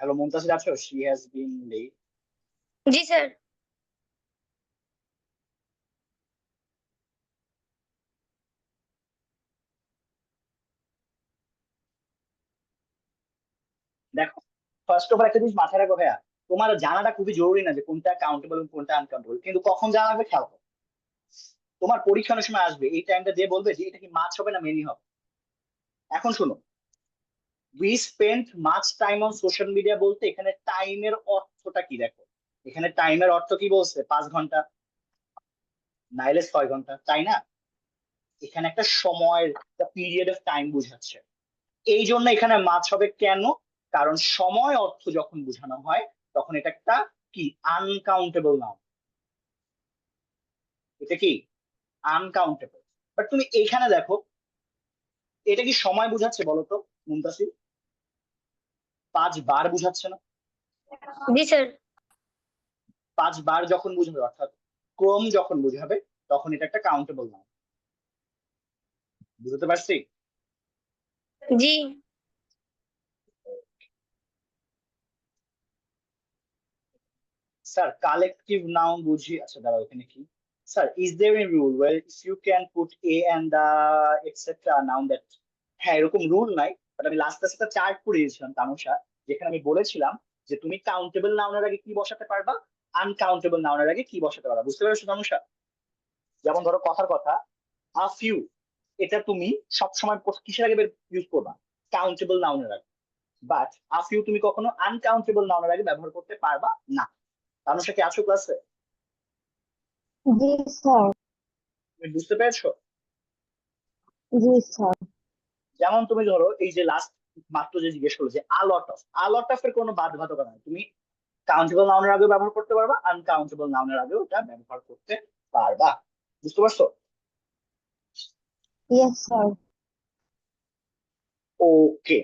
হ্যালো মুনতাসির আছো? She has been late. G sir. দেখো, ফার্স্ট অফ অল একটা জিনিস মাথায় রাখো ভাইয়া, তোমার জানাটা খুবই জরুরি না যে কোনটা কাউন্টেবল এবং কোনটা আনকাউন্টেবল, কিন্তু কখন জানা লাগবে খেয়াল করো। তোমার পরীক্ষার সময় আসবে এই টাইমটা দিয়ে বলবে যে এটা কি মাছ হবে না মেনি হবে। এখন শোনো, we spend much time on social media বলতে এখানে টাইমের অর্থটা কি দেখো। এখানে টাইমের অর্থ কি বলছে? 5 ঘন্টা, নাইলে 6 ঘন্টা, তাই না? এখানে একটা সময়ের, পিরিয়ড অফ টাইম বোঝাচ্ছে। এই জন্য এখানে মাছ হবে কেন? কারণ সময় অর্থ যখন বোঝানো হয় তখন এটা একটা কি আনকাউন্টেবল নাউন। এটা কি আনকাউন্টেবল। বাট তুমি এখানে দেখো, এটা কি সময় বোঝাচ্ছে বলো তো মুনতাসির? 5 বার বোঝাচ্ছে না? জি স্যার। 5 বার যখন বুঝাবে, অর্থাৎ ক্রম যখন বুঝাবে, তখন এটা একটা কাউন্টেবল নাউন। বুঝতে পারছি? জি স্যার কালেকটিভ নাউন বুঝি, আচ্ছা দাঁড়াও এখানে কি sir, is there a rule where you can put a end the etcetera noun that? হ্যাঁ, এরকম রুল নাই, বাট আমি লাস্ট ক্লাসে একটা চার্ট পড়িয়েছিলাম তানুষা, যেখানে আমি বলেছিলাম যে তুমি কাউন্টেবল নাউনের আগে কি বসাতে পারবা, আনকাউন্টেবল নাউনের আগে কি বসাতে পারবা। বুঝতে পেরেছো তানুষা? যেমন ধরো কথার কথা, আ ফিউ, এটা তুমি সবসময় কিসের আগে ইউজ করবা? কাউন্টেবল নাউনের আগে। বাট আ ফিউ তুমি কখনো আনকাউন্টেবল নাউনের আগে ব্যবহার করতে পারবা না। তানুষা কি আছো ক্লাসে? জি স্যার। তুমি বুঝতে পেরেছো? জি স্যার। যেমন তুমি ধরো এই যে লাস্ট মাত্র যে জিজ্ঞেস করলো যে আ লট অফ এর কোনো বাধ্যবাধকতা নাই, তুমি কাউন্টেবল নাউনের আগেও ব্যবহার করতে পারবা, আনকাউন্টেবল নাউনের আগেও এটা ব্যবহার করতে পারবা। বুঝতে পারছো? Yes sir. Okay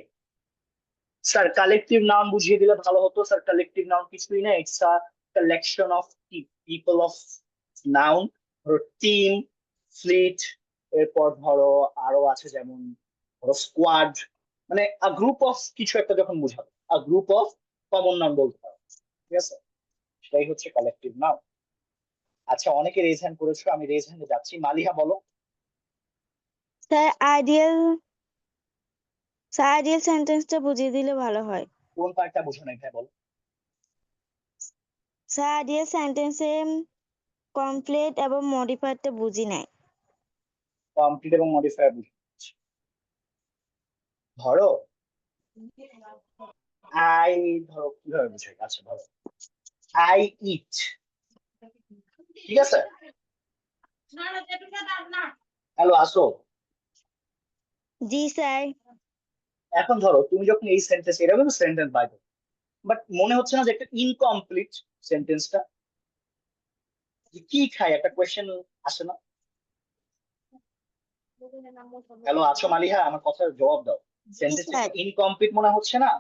sir, collective noun বুঝিয়ে দিলে ভালো হতো। স্যার কালেকটিভ নাউন কিছুই না, it's a collection of people of noun. ধরো টিম, ফ্লিট, এরপর ধরো আরো আছে যেমন ধরো স্কোয়াড, মানে আ গ্রুপ অফ কিছু একটা যখন বোঝাবে, আ গ্রুপ অফ কমন নাউন বলতে পারো। ঠিক আছে, সেটাই হচ্ছে কালেকটিভ নাউন। আচ্ছা, অনেকে রেজ হ্যান্ড করেছো, আমি রেজ হ্যান্ডে যাচ্ছি। মালিহা বলো। স্যার আইডিয়াল সেন্টেন্সটা বুঝিয়ে দিলে ভালো হয়। কোন পার্টটা বোঝো নাই ভাই বলো? স্যার আইডিয়াল সেন্টেন্সে কমপ্লিট এবং মডিফায়ারটা বুঝি নাই। কমপ্লিট এবং মডিফায়ার বুঝো। ধরো আই, ধরো কিভাবে বুঝাই, আচ্ছা ধরো আই ইট, ঠিক আছে? হ্যালো, আসো। জি স্যার। এখন ধরো তুমি যখন এই সেন্টেন্স, এটা কিন্তু সেন্টেন্স বাই, বাট মনে হচ্ছে না যে একটা ইনকমপ্লিট সেন্টেন্সটা? কি খাই একটা কোয়েশ্চেন আসে না? হ্যালো, আছো মালিহা? আমার কথার জবাব দাও। Sentence sir. ইনকমপ্লিট মনে হচ্ছে না?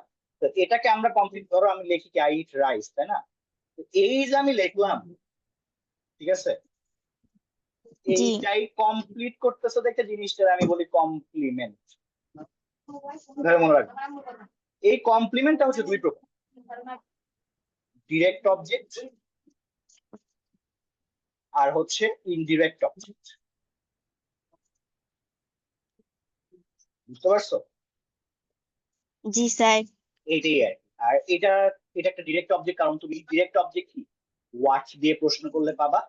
তো এটাকে আমরা কমপ্লিট, ধরো আমি লিখি কি আই ইট রাইস, তাই না? তো এই যে আমি লিখলাম, ঠিক আছে, জি এইটাই কমপ্লিট করতেছে দেখে জিনিসটা আমি বলি কমপ্লিমেন্ট। ধরে মনে রাখবে, এই কমপ্লিমেন্টটা হচ্ছে 2 প্রকার, ডিরেক্ট অবজেক্ট আর হচ্ছে ইনডিরেক্ট অবজেক্ট। বুঝতে পারছো? জি স্যার। এটাই আর কি। আর এটা এটা একটা ডিরেক্ট অবজেক্ট, কারণ তুমি ডিরেক্ট অবজেক্ট কি হোয়াট দিয়ে প্রশ্ন করলে পাবা,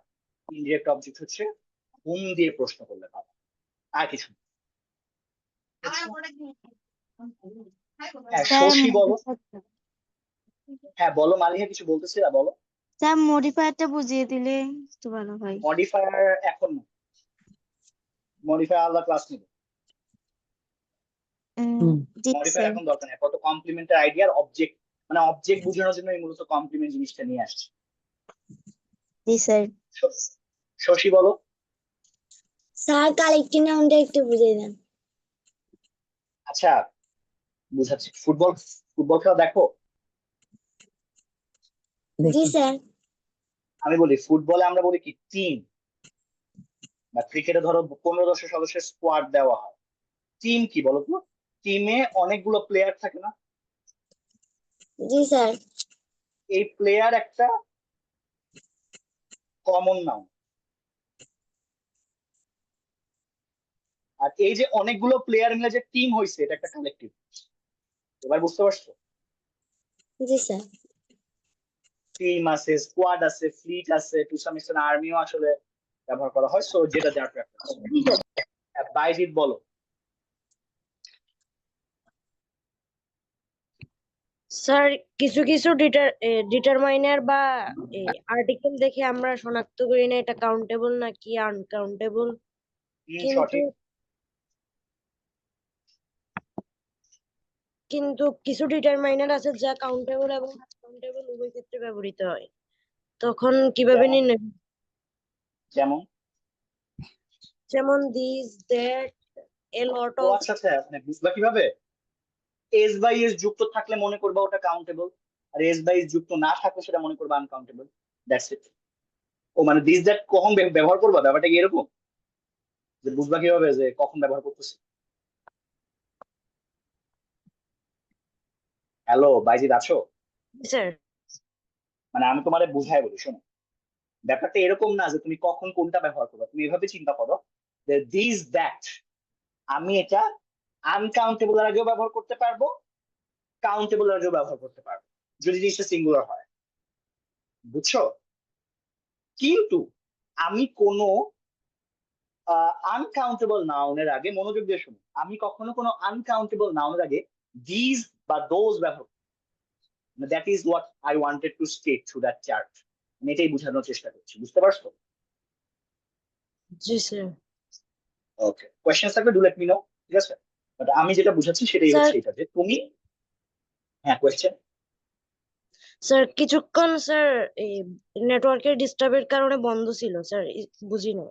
ইনডিরেক্ট অবজেক্ট হচ্ছে হুম দিয়ে প্রশ্ন করলে পাবা, আর কিছু না। হ্যাঁ, স্যার শশী বলো। হ্যাঁ বলো মালিহা, কিছু বলতেছি না, বলো। স্যার মডিফায়ারটা বুঝিয়ে দিলে একটু ভালো হয়। মডিফায়ার এখন না, মডিফায়ার আলাদা ক্লাস নেবে। জি মডিফায়ার স্যার। এখন দরকার নেই, কত কমপ্লিমেন্টের আইডিয়ার অবজেক্ট, মানে অবজেক্ট বোঝানোর জন্য এই মূলত কমপ্লিমেন্ট জিনিসটা নিয়ে আসছে। জি স্যার। শশী বলো। স্যার কালেক্টিভ নাউনটা একটু বুঝিয়ে দেন। আচ্ছা, বুঝাচ্ছি। ফুটবল, ফুটবল খেলা দেখো? জি স্যার। আমি বলি ফুটবলে আমরা বলি কি টিম, বা ক্রিকেটে ধরো 15-10 সদস্যের স্কোয়াড দেওয়া হয়। টিম কি বলো তো? টিমে অনেকগুলো প্লেয়ার থাকে না? জি স্যার। এই প্লেয়ার একটা কমন নাউন। আর এই যে অনেকগুলো প্লেয়ার মিলে যে টিম হয়েছে এটা একটা কালেকটিভ। এবার বুঝতে পারছো? জি স্যার। টিম আছে, স্কোয়াড আছে, ফ্লিট আছে, টু সাম এক্সটেন্ট আর্মিও আসলে ব্যবহার করা হয়। সো যেটা যার প্রেফারেন্স। বাইজিৎ বলো। স্যার কিছু কিছু ডিটারমাইনার বা আর্টিকেল দেখে আমরা শনাক্ত করি না এটা কাউন্টেবল নাকি আনকাউন্টেবল, কিন্তু সঠিক। কিন্তু কিছু ডিটারমাইনার আছে যা কাউন্টেবল এবং আনকাউন্টেবল উভয় ক্ষেত্রে ব্যবহৃত হয়, তখন কিভাবে যেমন? নির্ণয়? যেমন? যেমন দিস, দ্যাট, এ লট ও অফ। আচ্ছা আচ্ছা, মানে বুঝবা কিভাবে? এস বাই এস যুক্ত থাকলে মনে করবা ওটা কাউন্টেবল, আর এস বাই এস যুক্ত না থাকলে সেটা মনে করবা আনকাউন্টেবল। That's it. ও মানে দিস দ্যাট কখন ব্যবহার করবা, ব্যাপারটা কি এরকম যে বুঝবা কিভাবে যে কখন ব্যবহার করতেছে? হ্যালো বাইজিৎ আছো? স্যার মানে আমি তোমারে বুঝাই বলি, শোনো। ব্যাপারটা এরকম না যে তুমি কখন কোনটা ব্যবহার করবে, তুমি এভাবে চিন্তা করো যে দিস দ্যাট আমি এটা আনকাউন্টেবল এর আগেও ব্যবহার করতে পারবো, কাউন্টেবল এর আগেও ব্যবহার করতে পারবো যদি জিনিসটা সিঙ্গুলার হয়। বুঝছো? কিন্তু আমি কোনো আনকাউন্টেবল নাউনের আগে, মনোযোগ দিয়ে শুনো, আমি কখনো কোনো আনকাউন্টেবল নাউনের আগে দিস বা দোজ ব্যবহার, that is what I wanted to state through that chart. আমি এটাই বোঝানোর চেষ্টা করছি, বুঝতে পারছো? জি স্যার। ওকে, কোয়েশ্চেন থাকলে ডু লেট মি নো, ঠিক আছে? বাট আমি যেটা বুঝাচ্ছি সেটাই স্যার হচ্ছে এটা যে তুমি, হ্যাঁ কোয়েশ্চেন। স্যার কিছুক্ষণ স্যার এই নেটওয়ার্কের ডিস্টার্বের কারণে বন্ধ ছিল স্যার, বুঝি না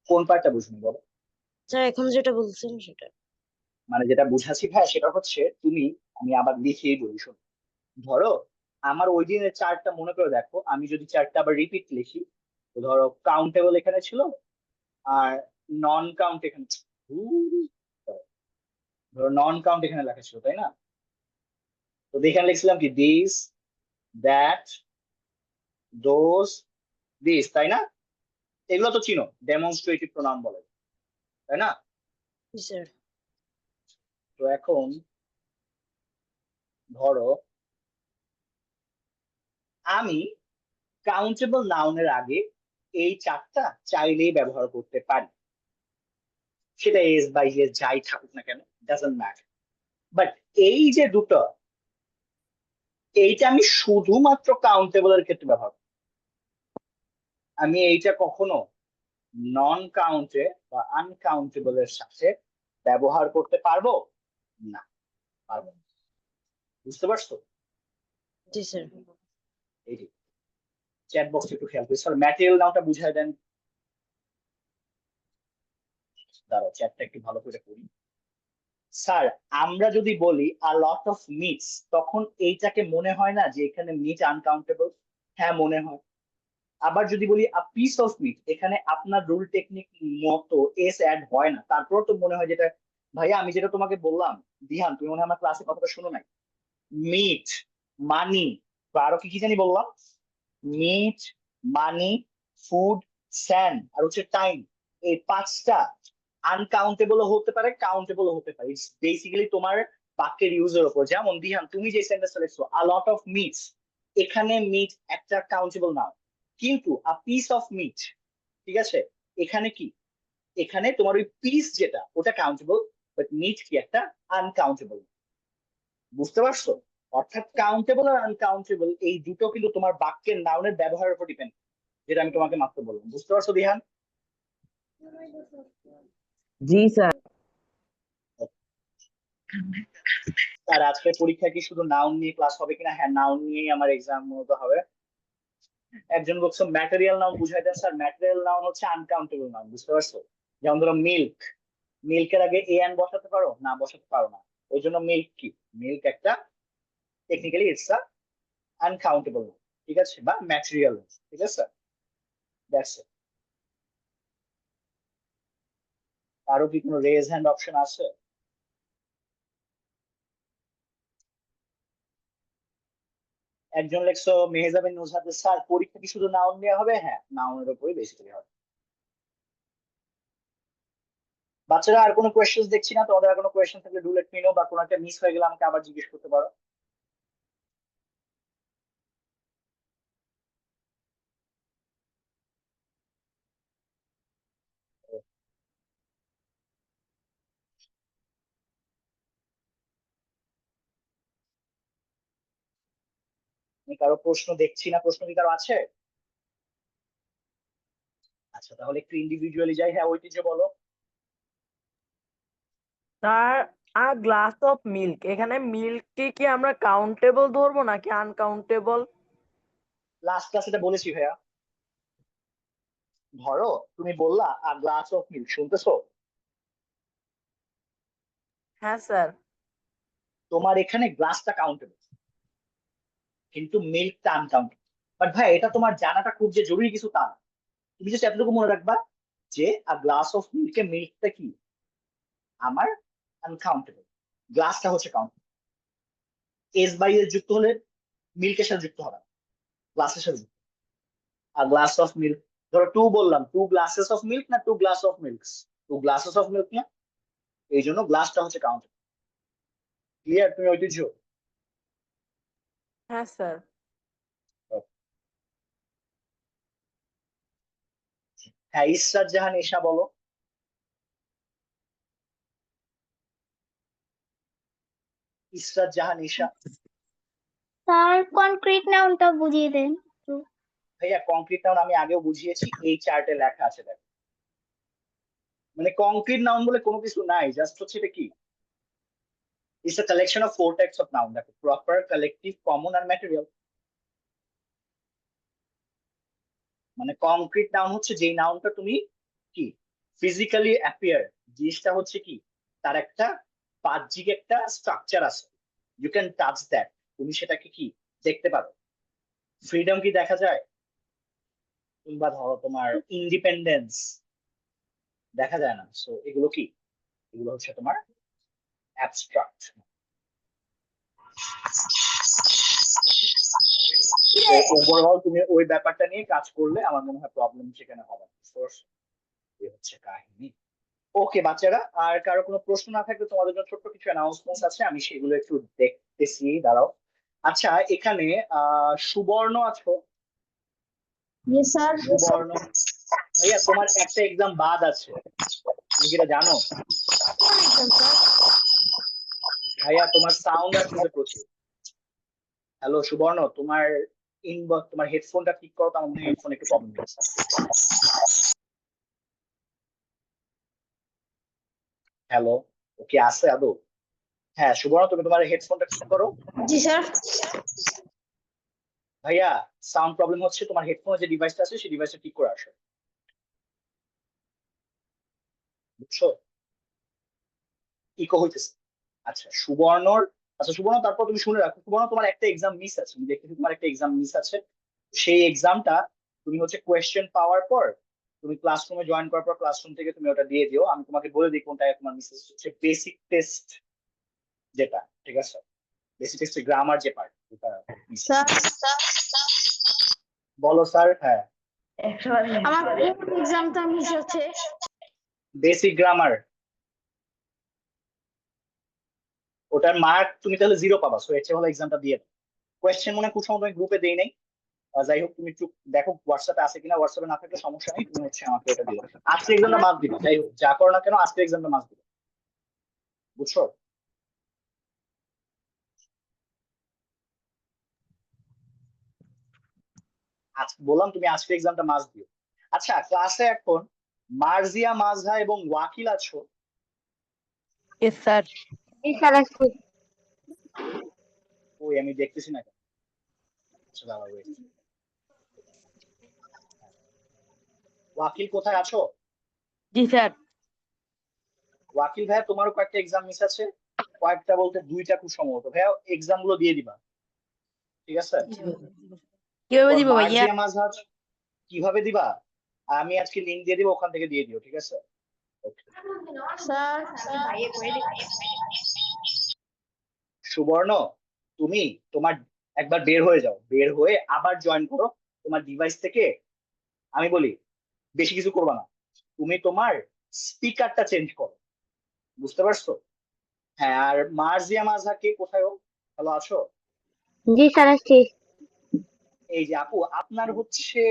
কোন পার্টটা বুঝুন বলো? স্যার, এখন যেটা বলছেন সেটা। মানে যেটা বুঝাচ্ছি ভাই সেটা হচ্ছে তুমি, আমি আবার লিখেই বলি, শোনো। ধরো আমার ওই দিনের চার্টটা মনে করে দেখো, আমি যদি চার্টটা আবার রিপিট লিখি, তো ধরো কাউন্টেবল এখানে ছিল আর নন কাউন্ট এখানে ছিল। ধরো নন কাউন্ট এখানে লেখা ছিল, তাই না? তো এখানে লিখছিলাম কি দিস, দ্যাট, দোজ, দিস, তাই না? এগুলো তো চিনো, ডেমনস্ট্রেটিভ প্রোনাউন বলে, তাই না? জি স্যার। তো এখন ধরো আমি কাউন্টেবল নাউনের আগে এই চারটা চাইলেই ব্যবহার করতে পারি, সেটা এস বাই এস যাই থাকুক না কেন, ডাজন্ট ম্যাটার। বাট এই যে দুটো, এইটা আমি শুধুমাত্র কাউন্টেবলের ক্ষেত্রে ব্যবহার করি। আমি এইটা কখনো নন কাউন্টে বা আনকাউন্টেবল এর সাথে ব্যবহার করতে পারবো না, পারবো না। বুঝতে পারছো? জি স্যার। এই যে চ্যাট বক্স একটু খেয়াল করি স্যার, ম্যাটেরিয়াল নামটা বুঝাই দেন। দাঁড়াও চ্যাটটা একটু ভালো করে পড়ি। স্যার আমরা যদি বলি আ লট অফ মিটস, তখন এইটাকে মনে হয় না যে এখানে মিট আনকাউন্টেবল? হ্যাঁ মনে হয়। আবার যদি বলি আ পিস অফ মিট, এখানে আপনার রুল টেকনিক মতো এস অ্যাড হয় না, তারপর তো মনে হয় যেটা, ভাইয়া আমি যেটা তোমাকে বললাম, দিহান তুমি মনে হয় আমার ক্লাসে কথাটা শোনো নাই। মিট, মানি, বা আরো কি কি জানি বললাম, মিট, মানি, ফুড, স্যান্ড, আর হচ্ছে টাইম। এই পাঁচটা আনকাউন্টেবল হতে পারে, কাউন্টেবল হতে পারে। ইটস বেসিক্যালি তোমার বাক্যের ইউজের উপর। যেমন দিহান তুমি যে সেন্টেন্সটা লিখছো আ লট অফ মিটস, এখানে মিট একটা কাউন্টেবল নাও, কিন্তু আ পিস অফ মিট, ঠিক আছে, এখানে কি, এখানে তোমার ওই পিস যেটা ওটা কাউন্টেবল, বাট মিট কি একটা আনকাউন্টেবল। বুঝতে পারছো? অর্থাৎ কাউন্টেবল আর আনকাউন্টেবল এই দুটো কিন্তু তোমার বাক্যের নাউনের ব্যবহারের উপর ডিপেন্ড, যেটা আমি তোমাকে মাত্র বললাম। বুঝতে পারছো দিহান? জি স্যার। আর আজকের পরীক্ষা কি শুধু নাউন নিয়ে ক্লাস হবে কিনা? হ্যাঁ নাউন নিয়েই আমার এক্সাম মূলত হবে। একজন বলছো ম্যাটেরিয়াল নাউন বুঝাই দেন স্যার। ম্যাটেরিয়াল নাউন হচ্ছে আনকাউন্টেবল নাউন, বুঝতে পারছো? যেমন ধরো মিল্ক, মিল্কের আগে এ এন বসাতে পারো না? বসাতে পারো না। ওই জন্য মিল্ক কি, মিল্ক একটা টেকনিক্যালি ইটস আ আনকাউন্টেবল, ঠিক আছে, বা ম্যাটেরিয়াল, ঠিক আছে। That's it. আরো কি কোনো রেজ হ্যান্ড অপশন আছে? একজন লেখছো মেহজাবিন নুজহাত স্যার পরীক্ষা কি শুধু নাউন নেওয়া হবে? হ্যাঁ, নাউনের উপরই বেসিক্যালি হবে। বাচ্চারা আর কোনো কোয়েশ্চেন দেখছি না, তোমাদের আর কোনো কোয়েশ্চেন থাকলে ডু লেট মি নো, বা কোনো একটা মিস হয়ে গেলে আমাকে আবার জিজ্ঞেস করতে পারো। আমি কারো প্রশ্ন দেখছি না, প্রশ্ন কি কারো আছে? আচ্ছা, তাহলে একটু ইন্ডিভিজুয়ালি যাই। হ্যাঁ, ঐতিহ্য বলো। স্যার আর গ্লাস অফ মিল্ক, এখানে মিল্ক কি আমরা কাউন্টেবল ধরবো নাকি আনকাউন্টেবল? লাস্ট ক্লাসে এটা বলেছি ভাইয়া। ধরো তুমি বললা আ গ্লাস অফ মিল্ক, শুনতেছো? হ্যাঁ স্যার। তোমার এখানে গ্লাসটা কাউন্টেবল, কিন্তু মিল্কটা আনকাউন্টেবল। বাট ভাই, এটা তোমার জানাটা খুব যে জরুরি কিছু তা না। তুমি জাস্ট এতটুকু মনে রাখবা যে আ গ্লাস অফ মিল্কে মিল্কটা কি আমার আনকাউন্টেবল, গ্লাসটা হচ্ছে কাউন্টেবল। এস বাই এস যুক্ত হলে মিল্কের সাথে যুক্ত হবে না, গ্লাসের সাথে যুক্ত। আর গ্লাস অফ মিল্ক, ধরো টু বললাম, টু গ্লাসেস অফ মিল্ক না two glass of milk? Two glasses of milk না, এই জন্য গ্লাসটা হচ্ছে কাউন্টেবল। ক্লিয়ার তুমি ঐতিহ্য? হ্যাঁ স্যার। হ্যাঁ, ইসরাত জাহান এশা বলো। ইসরাত জাহান এশা। স্যার কনক্রিট নাউনটা বুঝিয়ে দেন। ভাইয়া কংক্রিট নাউন আমি আগেও বুঝিয়েছি, এই চার্টে লেখা আছে দেখো। মানে কংক্রিট নাউন বলে কোনো কিছু নাই, জাস্ট হচ্ছে এটা কি, it's a collection of four types of noun. দেখো, প্রপার, কালেকটিভ, কমন আর ম্যাটেরিয়াল। মানে কংক্রিট নাউন হচ্ছে যেই নাউনটা তুমি কি ফিজিক্যালি অ্যাপিয়ার, জিনিসটা হচ্ছে কি তার একটা বাহ্যিক একটা স্ট্রাকচার আছে, ইউ ক্যান টাচ দ্যাট, তুমি সেটাকে কি দেখতে পারো। ফ্রিডম কি দেখা যায়? কিংবা ধরো তোমার ইন্ডিপেন্ডেন্স দেখা যায় না। সো এগুলো কি, এগুলো হচ্ছে তোমার অ্যাবস্ট্রাক্ট। ওভারঅল তুমি ওই ব্যাপারটা নিয়ে কাজ করলে আমার মনে হয় প্রবলেম সেখানে হবে না। Source, এই হচ্ছে কাহিনী। ওকে বাচ্চারা, আর কারো কোনো প্রশ্ন না থাকলে তোমাদের জন্য ছোট্ট কিছু অ্যানাউন্সমেন্টস আছে, আমি সেগুলো একটু দেখতেছি, দাঁড়াও। আচ্ছা, এখানে সুবর্ণ আছো? Yes, sir. সুবর্ণ ভাইয়া, তোমার একটা এক্সাম বাদ আছে, তুমি কি এটা জানো? ভাইয়া তোমার সাউন্ড আসতেছে প্রচুর। হ্যালো সুবর্ণ, তোমার ইনবক্স, তোমার হেডফোনটা ঠিক করো তো, আমার মনে হয় হেডফোন একটু প্রবলেম হচ্ছে। হ্যালো, ওকে আছে আদৌ? হ্যাঁ সুবর্ণ, তুমি তোমার হেডফোনটা ঠিক করো। জি স্যার। ভাইয়া সাউন্ড প্রবলেম হচ্ছে, তোমার হেডফোনের যে ডিভাইসটা আছে সেই ডিভাইসটা ঠিক করে আসো, বুঝছো? ইকো হইতেছে। আচ্ছা সুবর্ণর, আচ্ছা সুবর্ণ, তারপর তুমি শুনে রাখো, সুবর্ণ তোমার একটা এক্সাম মিস আছে, আমি দেখতেছি তোমার একটা এক্সাম মিস আছে। সেই এক্সামটা তুমি হচ্ছে কোয়েশ্চেন পাওয়ার পর, তুমি ক্লাসরুমে জয়েন করার পর ক্লাসরুম থেকে তুমি ওটা দিয়ে দিও। আমি তোমাকে বলে দিই কোনটা তোমার মিস আছে, হচ্ছে বেসিক টেস্ট যেটা, ঠিক আছে? বেসিক টেস্ট গ্রামার যে পার্ট, ওটা miss আছে। স্যার বলো স্যার। হ্যাঁ, আমার কোন এক্সামটা মিস হচ্ছে? বেসিক গ্রামার, ওটার মার্ক তুমি তাহলে 0 পাবা। সো এর চেয়ে ভালো এক্সামটা দিয়ে দাও। কোয়েশ্চেন মনে হয় খুব সম্ভবত আমি গ্রুপে দেই নাই। যাই হোক, তুমি একটু দেখো হোয়াটসঅ্যাপে আছে কিনা, হোয়াটসঅ্যাপে না থাকলে সমস্যা নেই, তুমি হচ্ছে আমাকে এটা দিও। আজকে এক্সামটা মাস দিবে, যাই হোক যা করো না কেন আজকে এক্সামটা মাস দিবে, বুঝছো? আজ বললাম তুমি আজকে এক্সামটা মাস দিও। আচ্ছা, ক্লাসে এখন মার্জিয়া, মাজহা এবং ওয়াকিল আছো? Yes sir. জি স্যার। ওই আমি দেখতেছি না কেন? আচ্ছা দাঁড়াও, wait। ওয়াকিল কোথায় আছো? জি স্যার। ওয়াকিল ভাইয়া, তোমারও কয়েকটা এক্সাম মিস আছে, কয়েকটা বলতে দুইটা খুব সম্ভবত। ভাইয়া এক্সাম গুলো দিয়ে দিবা, ঠিক আছে? কিভাবে ওর দিব ভাইয়া? মার্জিয়া মাজহাব কিভাবে দিবা? আমি আজকে লিংক দিয়ে দিব, ওখান থেকে দিয়ে দিও, ঠিক আছে? Okay. স্যার সুবর্ণ, তুমি তোমার একবার বের হয়ে যাও, বের হয়ে আবার জয়েন করো তোমার ডিভাইস থেকে। আমি বলি বেশি কিছু করবা না, তুমি তোমার স্পিকারটা চেঞ্জ করো, বুঝতে পারছো? হ্যাঁ, আর মার্জিয়া মাজহা কে কোথায়? ভালো আছো? জি স্যার আসছি। এই যে আপু, আপনার হচ্ছে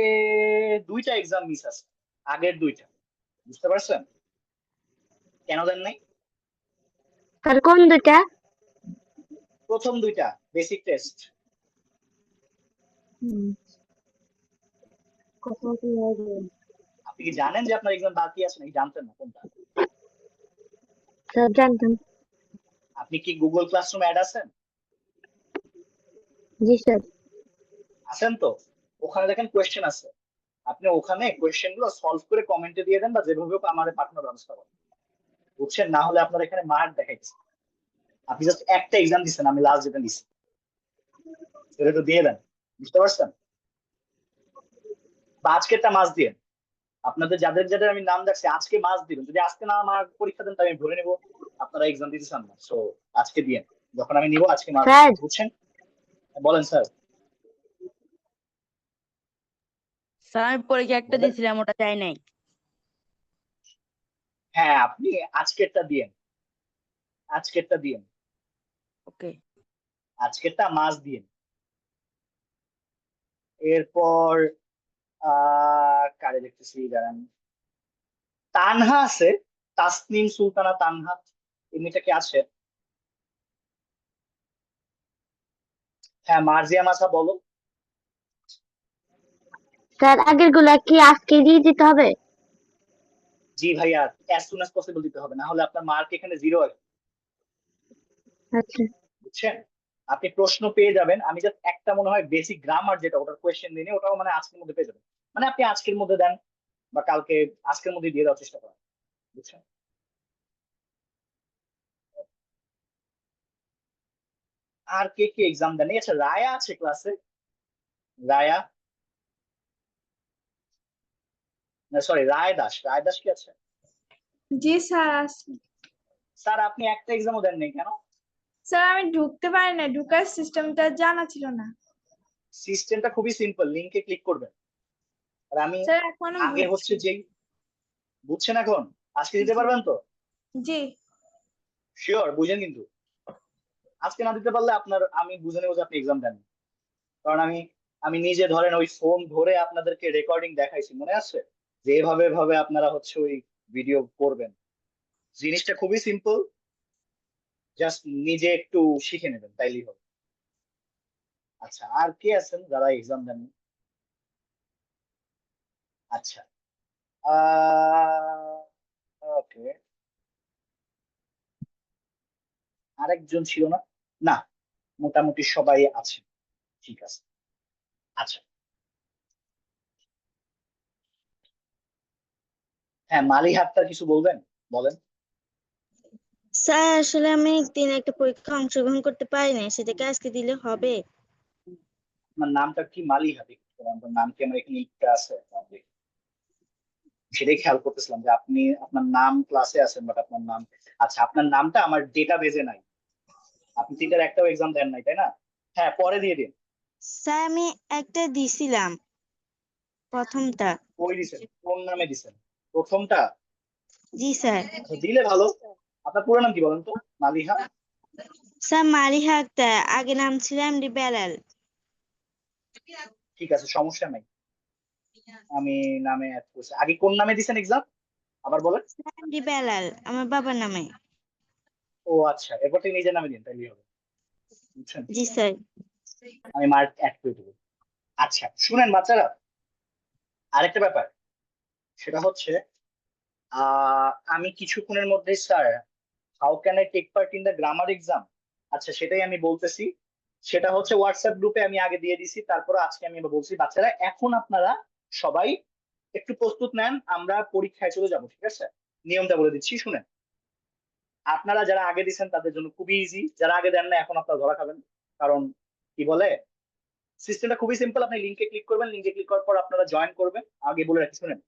দুইটা এক্সাম মিস আছে, আগের দুইটা, বুঝতে পারছেন? কেন দেন নাই? স্যার কোন দুটা? প্রথম দুইটা বেসিক টেস্ট। আপনি কি জানেন যে আপনার এক্সাম বাকি আছে নাকি জানতেন না কোনটা? স্যার জানতাম। আপনি কি গুগল ক্লাসরুম অ্যাড আছেন? জি স্যার। আছেন তো? ওখানে দেখেন কোয়েশ্চেন আছে, আপনি ওখানে কোয়েশ্চেন গুলো সলভ করে কমেন্টে দিয়ে দেন বা যেভাবে হোক আমাদের পাঠানোর ব্যবস্থা করেন, বুঝছেন? না হলে আপনার এখানে মার্ক দেখাইছে। আপনি জাস্ট একটা এক্সাম দিচ্ছেন, আমি লাস্ট যেটা দিচ্ছি সেটা তো দিয়ে দেন, বুঝতে পারছেন? বা আজকেরটা মাস দিয়ে, আপনাদের যাদের যাদের আমি নাম দেখছি আজকে মাস দিবেন। যদি আজকে না আমার পরীক্ষা দেন তাহলে আমি ধরে নেবো আপনারা এক্সাম দিতে চান না। সো আজকে দিয়ে, যখন আমি নিব আজকে মাস স্যার বুঝছেন? বলেন স্যার। স্যার আমি পরীক্ষা একটা বলেন। দিয়েছিলাম ওটা চাই নাই। হ্যাঁ, আপনি আজকেরটা দিয়েন, আজকেরটা দিয়েন, ওকে। আজকেরটা মাস দিয়েন। এরপর কারে দেখতেছি দাঁড়ান, তানহা আছে, তাসনিম সুলতানা তানহা, এমনিটা কি আছে? হ্যাঁ, মার্জিয়া মাসা বলো। স্যার আগের গুলা কি আজকে দিয়ে দিতে হবে? জি ভাইয়া, অ্যাজ সুন অ্যাজ পসিবল দিতে হবে, না হলে আপনার মার্ক এখানে জিরো আসবে, আচ্ছা বুঝছেন? আপনি প্রশ্ন পেয়ে যাবেন, আমি জাস্ট একটা মনে হয় বেসিক গ্রামার যেটা ওটার কোয়েশ্চেন দিই, ওটাও মানে আজকের মধ্যে পেয়ে যাবেন। মানে আপনি আজকের মধ্যে দেন বা কালকে, আজকের মধ্যে দিয়ে দেওয়ার চেষ্টা করেন, বুঝছেন? আর কে কে এক্সাম দেন? আচ্ছা, রায়া আছে ক্লাসে? রায়া, না সরি, রায় দাস, রায় দাস কি আছে? জি স্যার আসছি। স্যার আপনি একটা এক্সামও দেন নাই কেন? স্যার আমি ঢুকতে পারি না, ঢুকার সিস্টেমটা জানা ছিল না। সিস্টেমটা খুবই সিম্পল, লিংকে ক্লিক করবেন। আর আমি স্যার এখনো আগে বুঝছি। হচ্ছে যেই, বুঝছেন এখন? আজকে দিতে পারবেন তো? জি শিওর বুঝেন কিন্তু, আজকে না দিতে পারলে আপনার আমি বুঝে নেবো যে আপনি এক্সাম দেন। কারণ আমি আমি নিজে ধরেন ওই ফোন ধরে আপনাদেরকে রেকর্ডিং দেখাইছি, মনে আছে? যে এভাবে এভাবে আপনারা হচ্ছে ওই ভিডিও করবেন। জিনিসটা খুবই সিম্পল, জাস্ট নিজে একটু শিখে নেবেন তাইলেই হবে। আচ্ছা, আর কে আছেন যারা এক্সাম দেন? আচ্ছা, ওকে, আরেকজন ছিল না? না, মোটামুটি সবাই আছে, ঠিক আছে। আচ্ছা, হ্যাঁ, মালিহা আক্তার কিছু বলবেন? বলেন। স্যার আসলে আমি একদিন একটা পরীক্ষা অংশগ্রহণ করতে পারিনি, সেটাকে আজকে দিলে হবে? আপনার নামটা কি? মালিহা, দেখি আপনার নাম কি আমার এখানে লিখতে আছে? সেটাই খেয়াল করতেছিলাম যে আপনি আপনার নাম ক্লাসে আছেন বাট আপনার নাম, আচ্ছা আপনার নামটা আমার ডেটা বেজে নাই। আপনি তিনটার একটাও এক্সাম দেন নাই, তাই না? হ্যাঁ, পরে দিয়ে দিন। স্যার আমি একটা দিছিলাম, প্রথমটা। কই দিছেন? কোন নামে দিছেন? প্রথমটা? জি স্যার। আচ্ছা, দিলে ভালো। আপনার পুরো নাম কি বলেন তো? মালিহা? স্যার মালিহা আক্তার, আগে নাম ছিল এমডি বেলাল। ঠিক আছে, সমস্যা নাই, আমি নামে অ্যাড করছি। আগে কোন নামে দিছেন এক্সাম আবার বলেন? এমডি বেলাল আমার বাবার নামে। ও আচ্ছা, এরপর থেকে নিজের নামে দিন তাইলেই হবে, বুঝছেন? জি স্যার। আমি মার্ক অ্যাড করে দেবো। আচ্ছা শুনেন বাচ্চারা, আরেকটা ব্যাপার, সেটা হচ্ছে আমি কিছুক্ষণের মধ্যে sir, how can I take part in the grammar exam, আচ্ছা সেটাই আমি বলতেছি। সেটা হচ্ছে হোয়াটসঅ্যাপ গ্রুপে আমি আগে দিয়ে দিছি, তারপরে আজকে আমি আবার বলছি। বাচ্চারা এখন আপনারা সবাই একটু প্রস্তুত নেন, আমরা পরীক্ষায় চলে যাব, ঠিক আছে? নিয়মটা বলে দিচ্ছি শুনেন। আপনারা যারা আগে দিচ্ছেন তাদের জন্য খুবই ইজি, যারা আগে দেন না এখন আপনারা ধরা খাবেন। কারণ কি বলে, সিস্টেমটা খুবই সিম্পল, আপনি লিঙ্কে ক্লিক করবেন, লিঙ্কে ক্লিক করার পর আপনারা জয়েন করবেন। আগে বলে রাখি শুনেন,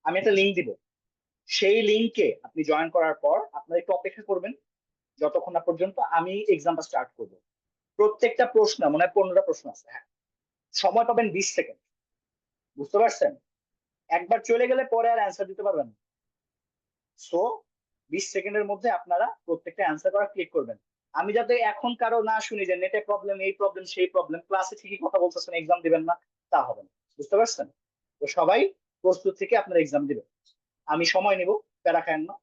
আমি একটা লিঙ্ক দিব, সেই লিঙ্কে আপনি জয়েন করার পর আপনারা একটু অপেক্ষা করবেন যতক্ষণ না পর্যন্ত আমি এক্সামটা স্টার্ট করবো। প্রত্যেকটা প্রশ্ন মনে হয় 15টা প্রশ্ন আছে। হ্যাঁ, সময় পাবেন 20 সেকেন্ড, বুঝতে পারছেন? একবার চলে গেলে পরে আর অ্যান্সার দিতে পারবেন না। সো 20 সেকেন্ডের মধ্যে আপনারা প্রত্যেকটা অ্যান্সার করা ক্লিক করবেন। আমি যাতে এখন কারো না শুনি যে নেটে প্রবলেম, এই প্রবলেম, সেই প্রবলেম, ক্লাসে ঠিকই কথা বলতেছেন এক্সাম দিবেন না, তা হবে না, বুঝতে পারছেন? তো সবাই প্রস্তুত থেকে আপনারা এক্সাম দিবেন। আমি সময় নিব, প্যারা খায়েন না,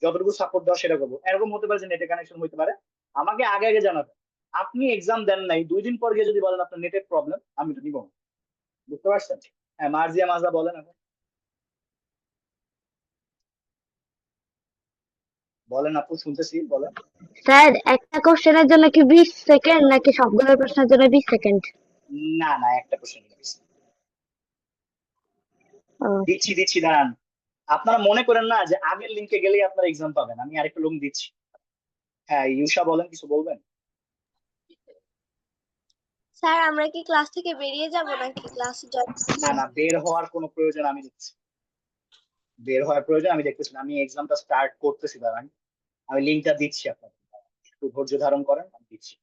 যতটুকু সাপোর্ট দেওয়া সেটা করবো। এরকম হতে পারে যে নেটে কানেকশন হতে পারে, আমাকে আগে আগে জানাবেন। আপনি এক্সাম দেন নাই, 2 দিন পর গিয়ে যদি বলেন আপনার নেটের প্রবলেম, আমি তো নিব না, বুঝতে পারছেন? হ্যাঁ, মার্জিয়া মাজা বলেন এখন, বলেন আপু, শুনতেছি, বলেন। স্যার একটা কোশ্চেনের জন্য কি 20 সেকেন্ড নাকি সবগুলো প্রশ্নের জন্য 20 সেকেন্ড? না না, একটা কোশ্চেন ও দিচ্ছি দিচ্ছি, দাঁড়ান। আপনারা মনে করেন না যে আগের লিঙ্কে গেলেই আপনারা এক্সাম পাবেন, আমি আরেকটা লিঙ্ক দিচ্ছি। হ্যাঁ, ইউষা বলেন, কিছু বলবেন? স্যার আমরা কি ক্লাস থেকে বেরিয়ে যাব নাকি ক্লাসে না না, বের হওয়ার কোনো প্রয়োজন আমি দেখছি, বের হওয়ার প্রয়োজন আমি দেখতেছি না। আমি এক্সামটা স্টার্ট করতেছি, দাঁড়ান, আমি লিঙ্কটা দিচ্ছি আপনাদের, একটু ধৈর্য ধারণ করেন, আমি দিচ্ছি।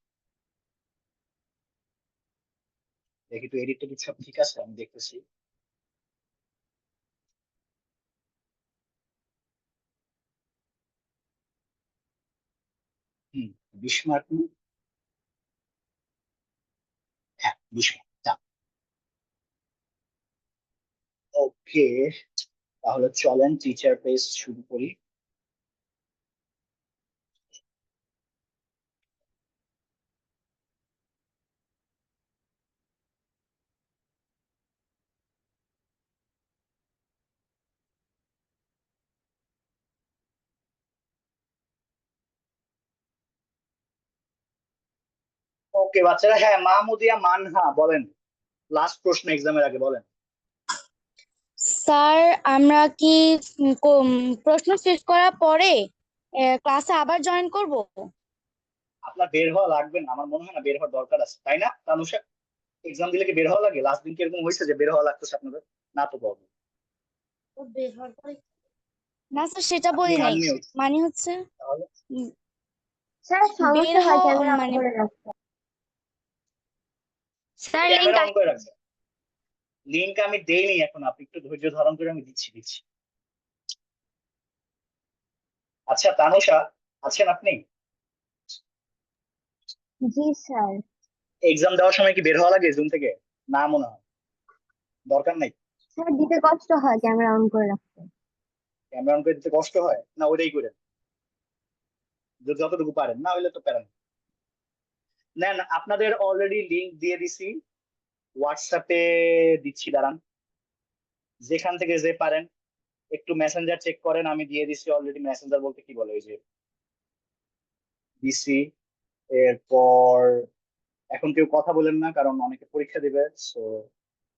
দেখি তো এডিট টেডিট সব ঠিক আছে, আমি দেখতেছি। হুম, 20 মার্ক, হ্যাঁ 20 মার্ক। ওকে, তাহলে চলেন টিচার পেজ শুরু করি। ওকে বাচ্চারা, হ্যাঁ মাহমুদিয়া মানহা বলেন, লাস্ট প্রশ্ন এক্সামের আগে বলেন। স্যার আমরা কি প্রশ্ন শেষ করার পরে ক্লাসে আবার জয়েন করব? আপনার বের হওয়া লাগবে না, আমার মনে হয় না বের হওয়ার দরকার আছে, তাই না তানুষা? এক্সাম দিলে কি বের হওয়া লাগে? লাস্ট দিন কি এরকম হয়েছে যে বের হওয়া লাগতেছে আপনাদের? না তো প্রবলেম। না স্যার, সেটা আপনি বলি নাই। আনমিউট মানে হচ্ছে তাহলে। স্যার বের সমস্যা হয় হওয়া ক্যামেরা অন মানে করে রাখতে। স্যার লিংক ক্যামেরা অন করে রাখবেন। লিংক আমি দেইনি এখন, আপনি একটু ধৈর্য ধারণ করে, আমি দিচ্ছি দিচ্ছি। আচ্ছা তানুষা, আছেন আপনি? জি স্যার। এক্সাম দেওয়ার সময় কি বের হওয়া লাগে জুম থেকে? না মনে হয়, দরকার নাই। স্যার দিতে কষ্ট হয় ক্যামেরা অন করে রাখতে। ক্যামেরা অন করে দিতে কষ্ট হয় না, ওইটাই করেন যতটুকু পারেন, না হইলে তো পারেন। নেন, আপনাদের অলরেডি লিংক দিয়ে দিছি হোয়াটসঅ্যাপে, দিচ্ছি দাঁড়ান, যেখান থেকে যে পারেন একটু মেসেঞ্জার চেক করেন, আমি দিয়ে দিছি অলরেডি। মেসেঞ্জার বলতে কি বলে, ওই যে দিছি। এরপর এখন কেউ কথা বলেন না, কারণ অনেকে পরীক্ষা দেবে, সো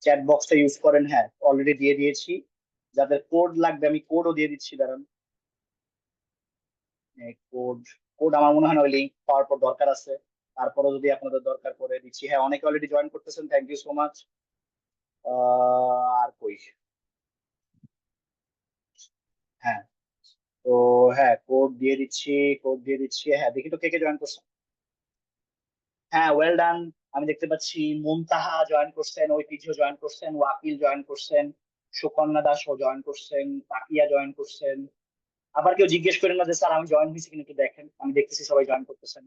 চ্যাট বক্সটা ইউজ করেন। হ্যাঁ অলরেডি দিয়ে দিয়েছি। যাদের কোড লাগবে আমি কোডও দিয়ে দিচ্ছি, দাঁড়ান। কোড কোড আমার মনে হয় না ওই লিঙ্ক পাওয়ার পর দরকার আছে, তারপরও যদি আপনাদের দরকার পড়ে দিচ্ছি। হ্যাঁ অনেকে অলরেডি জয়েন করতেছেন, থ্যাংক ইউ সো মাচ। আর কই, হ্যাঁ তো হ্যাঁ কোড দিয়ে দিচ্ছি, কোড দিয়ে দিচ্ছি। হ্যাঁ দেখি তো কে কে জয়েন করছেন। হ্যাঁ ওয়েল ডান, আমি দেখতে পাচ্ছি মুনতাহা জয়েন করছেন, ঐতিহ্য জয়েন করছেন, ওয়াকিল জয়েন করছেন, সুকন্যা দাস ও জয়েন করছেন, তাকিয়া জয়েন করছেন। আবার কেউ জিজ্ঞেস করেন না যে স্যার আমি জয়েন হয়েছি কিনা, একটু দেখেন। আমি দেখতেছি সবাই জয়েন করতেছেন।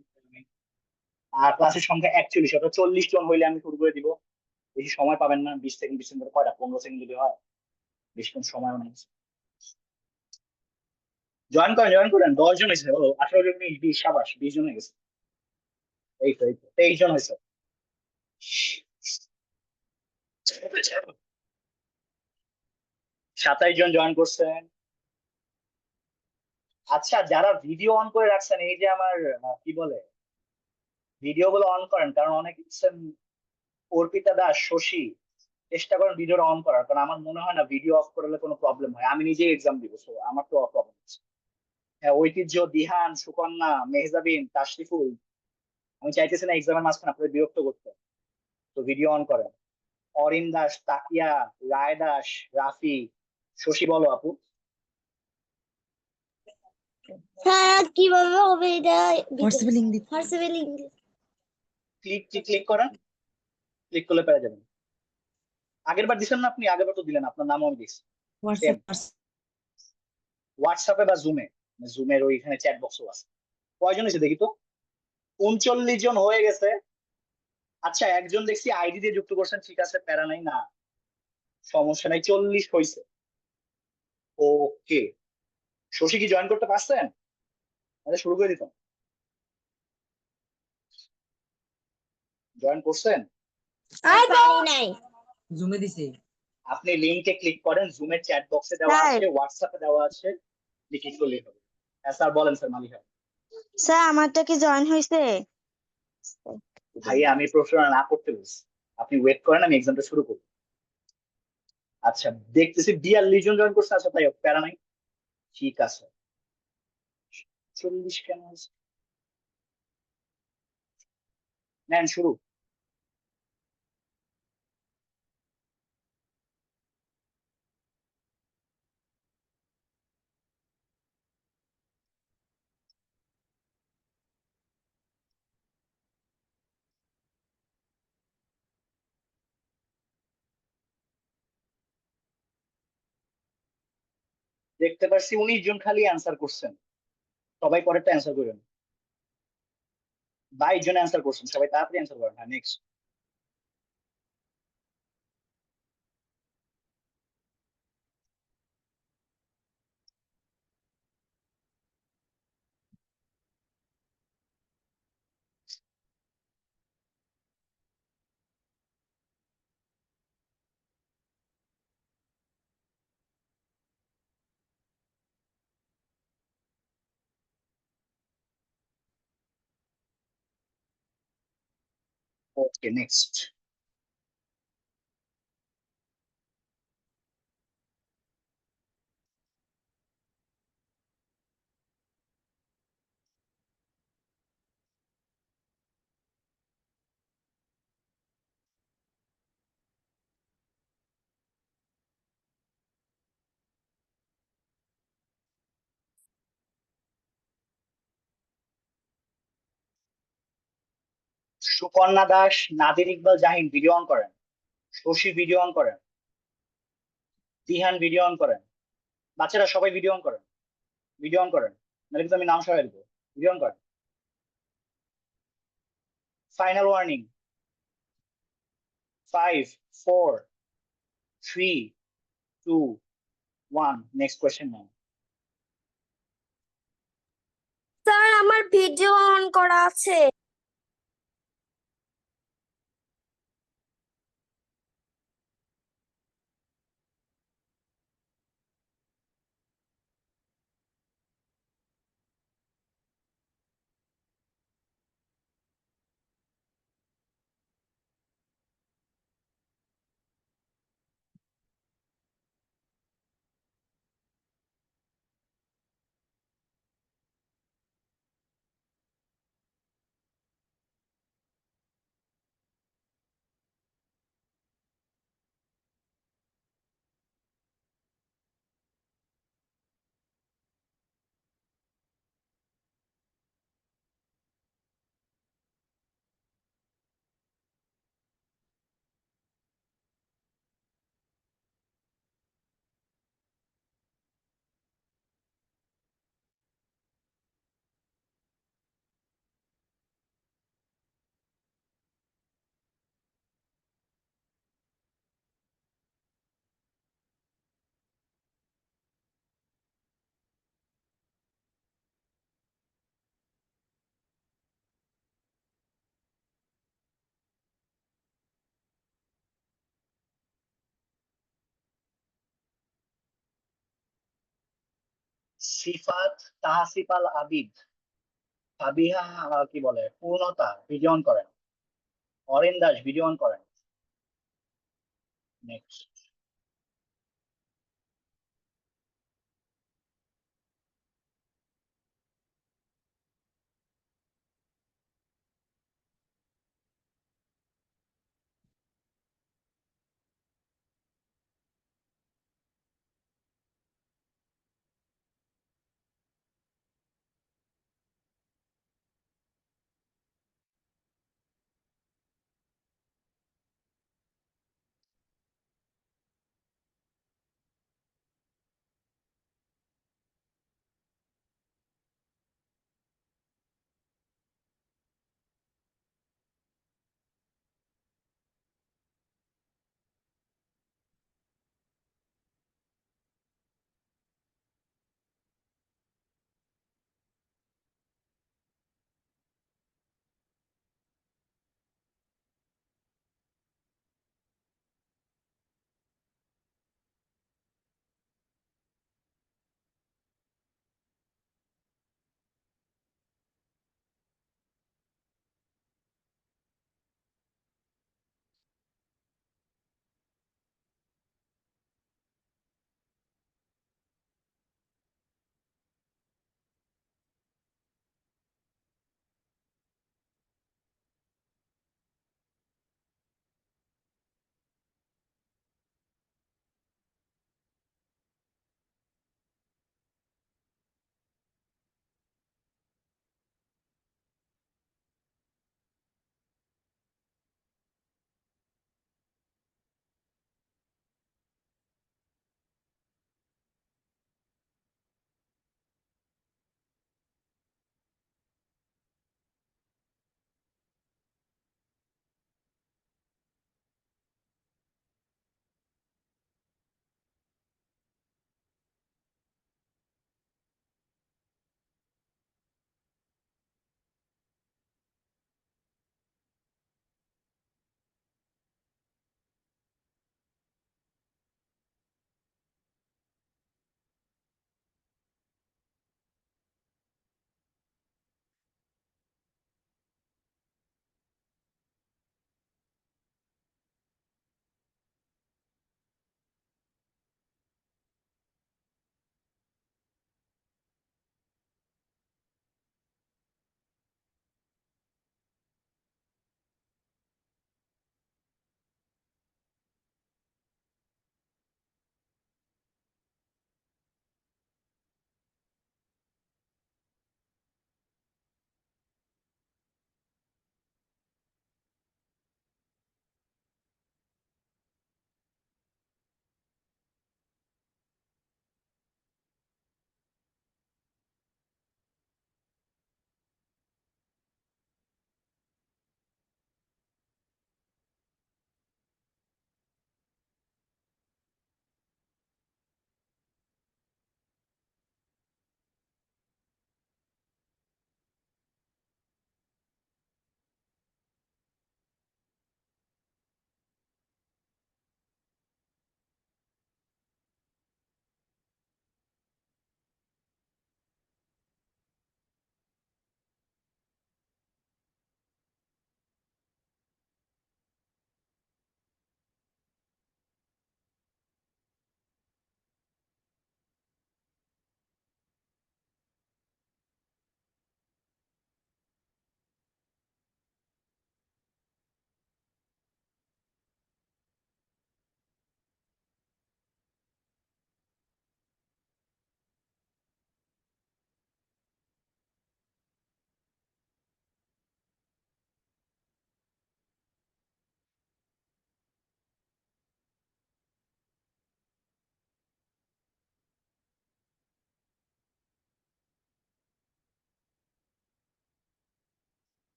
আর ক্লাসের সংখ্যা 41, অর্থাৎ 40 জন হইলে আমি শুরু করে দিব। বেশি সময় পাবেন না, 20 সেকেন্ড 20 সেকেন্ড কয়টা, 15 সেকেন্ড যদি হয়, বেশিক্ষণ সময়ও নেই। জয়েন করেন জয়েন করেন, 10 জন হয়েছে, ও 18 জন, 20, সাবাস, 20 জন হয়ে গেছে। এই তো 23 জন হয়েছে। 27 জন জয়েন করছেন। আচ্ছা যারা ভিডিও অন করে রাখছেন, এই যে আমার কি বলে, ভিডিও গুলো অন করেন, কারণ অনেকে হচ্ছেন অর্পিতা দাস, শশী, চেষ্টা করেন ভিডিওটা অন করার, কারণ আমার মনে হয় না ভিডিও অফ করলে কোনো প্রবলেম হয়। আমি নিজেই এক্সাম দিব, so আমার তো প্রবলেম হচ্ছে। হ্যাঁ ঐতিহ্য, দিহান, সুকন্যা, মেহজাবিন, তাশরিফুল, আমি চাইতেছি না এক্সামের মাঝখানে আপনাদের বিরক্ত করতে, তো ভিডিও অন করেন। অরিন দাস, তাকিয়া, রায় দাস, রাফি, শশী বলো আপু। স্যার কিভাবে হবে এটা? হোয়াটসঅ্যাপে লিংক দিতে। হোয়াটসঅ্যাপে লিংক ক্লিক করেন, ক্লিক করলে পেয়ে যাবেন। আগের বার দিছেন না আপনি? আগের বার তো দিলেন, আপনার নামও আমি দিচ্ছি। হোয়াটসঅ্যাপে বা জুমে, জুমের ওইখানে চ্যাট বক্সও আছে। কয়জন এসে দেখি তো? 39 জন হয়ে গেছে। আচ্ছা, একজন দেখছি আইডি দিয়ে যুক্ত করছেন, ঠিক আছে, প্যারা নাই, না সমস্যা নাই, 40 হয়েছে। ওকে, শশী কি জয়েন করতে পারছেন? তাহলে শুরু করে দিতাম। জয়েন করছেন? নাই জুমে দিছি। আপনি লিংকে ক্লিক করেন, জুমের চ্যাট বক্সে দেওয়া স্যার আছে, হোয়াটসঅ্যাপে দেওয়া আছে, ক্লিক করলেই হবে। হ্যাঁ স্যার, বলেন স্যার, মালিক সাহেব। স্যার আমারটা কি জয়েন হয়েছে? ভাই আমি প্রশ্নটা না করতে বলছি, আপনি ওয়েট করেন, আমি এক্সামটা শুরু করব। আচ্ছা, দেখতেছি 42 জন জয়েন করছে। আচ্ছা তাই হোক, প্যারা নাই, ঠিক আছে। 40 কেন হয়েছে? নেন শুরু। দেখতে পাচ্ছি 19 জন খালি অ্যান্সার করছেন, সবাই পরেরটা অ্যান্সার করেন। 22 জন অ্যান্সার করছেন, সবাই তাড়াতাড়ি অ্যান্সার করেন। হ্যাঁ, next. Okay, next. Sukanya Das, Nadir Iqbal, Jahin video on করেন। শশী ভিডিও অন করেন। দিহান ভিডিও অন করেন। বাচ্চারা সবাই ভিডিও অন করেন, ভিডিও অন করেন, নাহলে কিন্তু আমি নাম সরাই দেবো। ভিডিও অন করেন। Final warning. 5, 4, 3, 2, 1, নেক্সট কোয়েশ্চেন নাও। স্যার আমার ভিডিও অন করা আছে। সিফাত, তাহসিফ আল আবিদ, সাবিহা, কি বলে, পূর্ণতা ভিডিও অন করেন। অরিন দাস ভিডিও অন করেন। Next.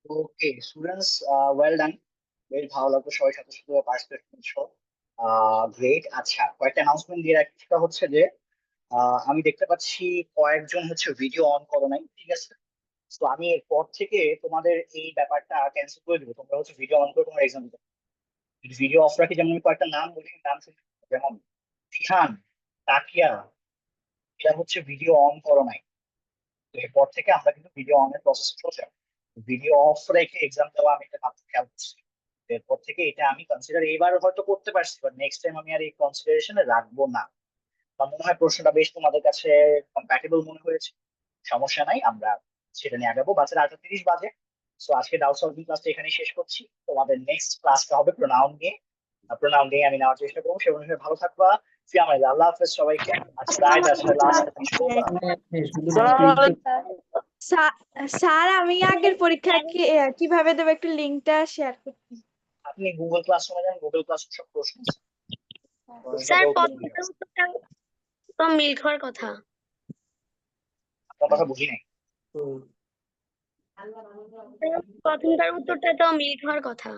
Okay students, well done, বেশ ভালো লাগলো সবাই সাথে সাথে পার্টিসিপেট করছো। গ্রেট। আচ্ছা, কয়েকটা অ্যানাউন্সমেন্ট দিয়ে রাখি। সেটা হচ্ছে যে আমি দেখতে পাচ্ছি কয়েকজন হচ্ছে ভিডিও অন করো নাই, ঠিক আছে? তো আমি এরপর থেকে তোমাদের এই ব্যাপারটা ক্যান্সেল করে দেবো, তোমরা হচ্ছে ভিডিও অন করে তোমার এক্সাম দিতে। ভিডিও অফ রাখি, যেমন আমি কয়েকটা নাম বলি, নাম শুনে, যেমন বিহান, তাকিয়া, এরা হচ্ছে ভিডিও অন করো নাই। তো এরপর থেকে আমরা কিন্তু ভিডিও অনের প্রসেস চলে যাবো। ভিডিও অফ রেখে এক্সাম দেওয়া আমি এটা মাত্র খেয়াল করছি। এরপর থেকে এটা আমি কনসিডার এবার হয়তো করতে পারছি, বাট নেক্সট টাইম আমি আর এই কনসিডারেশনে রাখবো না। আমার মনে হয় প্রশ্নটা বেশ তোমাদের কাছে কম্প্যাটেবল মনে হয়েছে। সমস্যা নাই, আমরা সেটা নিয়ে আগাবো। বাচ্চারা 8:30 বাজে। সো আজকে ডাউট সলভিং ক্লাসটা এখানেই শেষ করছি। তোমাদের নেক্সট ক্লাসটা হবে প্রোনাউন নিয়ে। প্রোনাউন নিয়ে আমি নেওয়ার চেষ্টা করবো। সে অনুযায়ী ভালো থাকবা। আল্লাহ হাফেজ সবাইকে। আচ্ছা রাইট, আচ্ছা লাস্ট কিছু বলবা? স্যার আমি আগের পরীক্ষা কিভাবে দেবো একটু লিঙ্কটা শেয়ার করতে। আপনি গুগল ক্লাসরুমে যান, গুগল ক্লাসরুম সব প্রশ্ন আছে। স্যার প্রশ্নটা ওখানে প্রথমটার উত্তরটা তো মিল হওয়ার কথা। আপনার কথা বুঝি নাই। প্রথমটার উত্তরটা তো মিল হওয়ার কথা।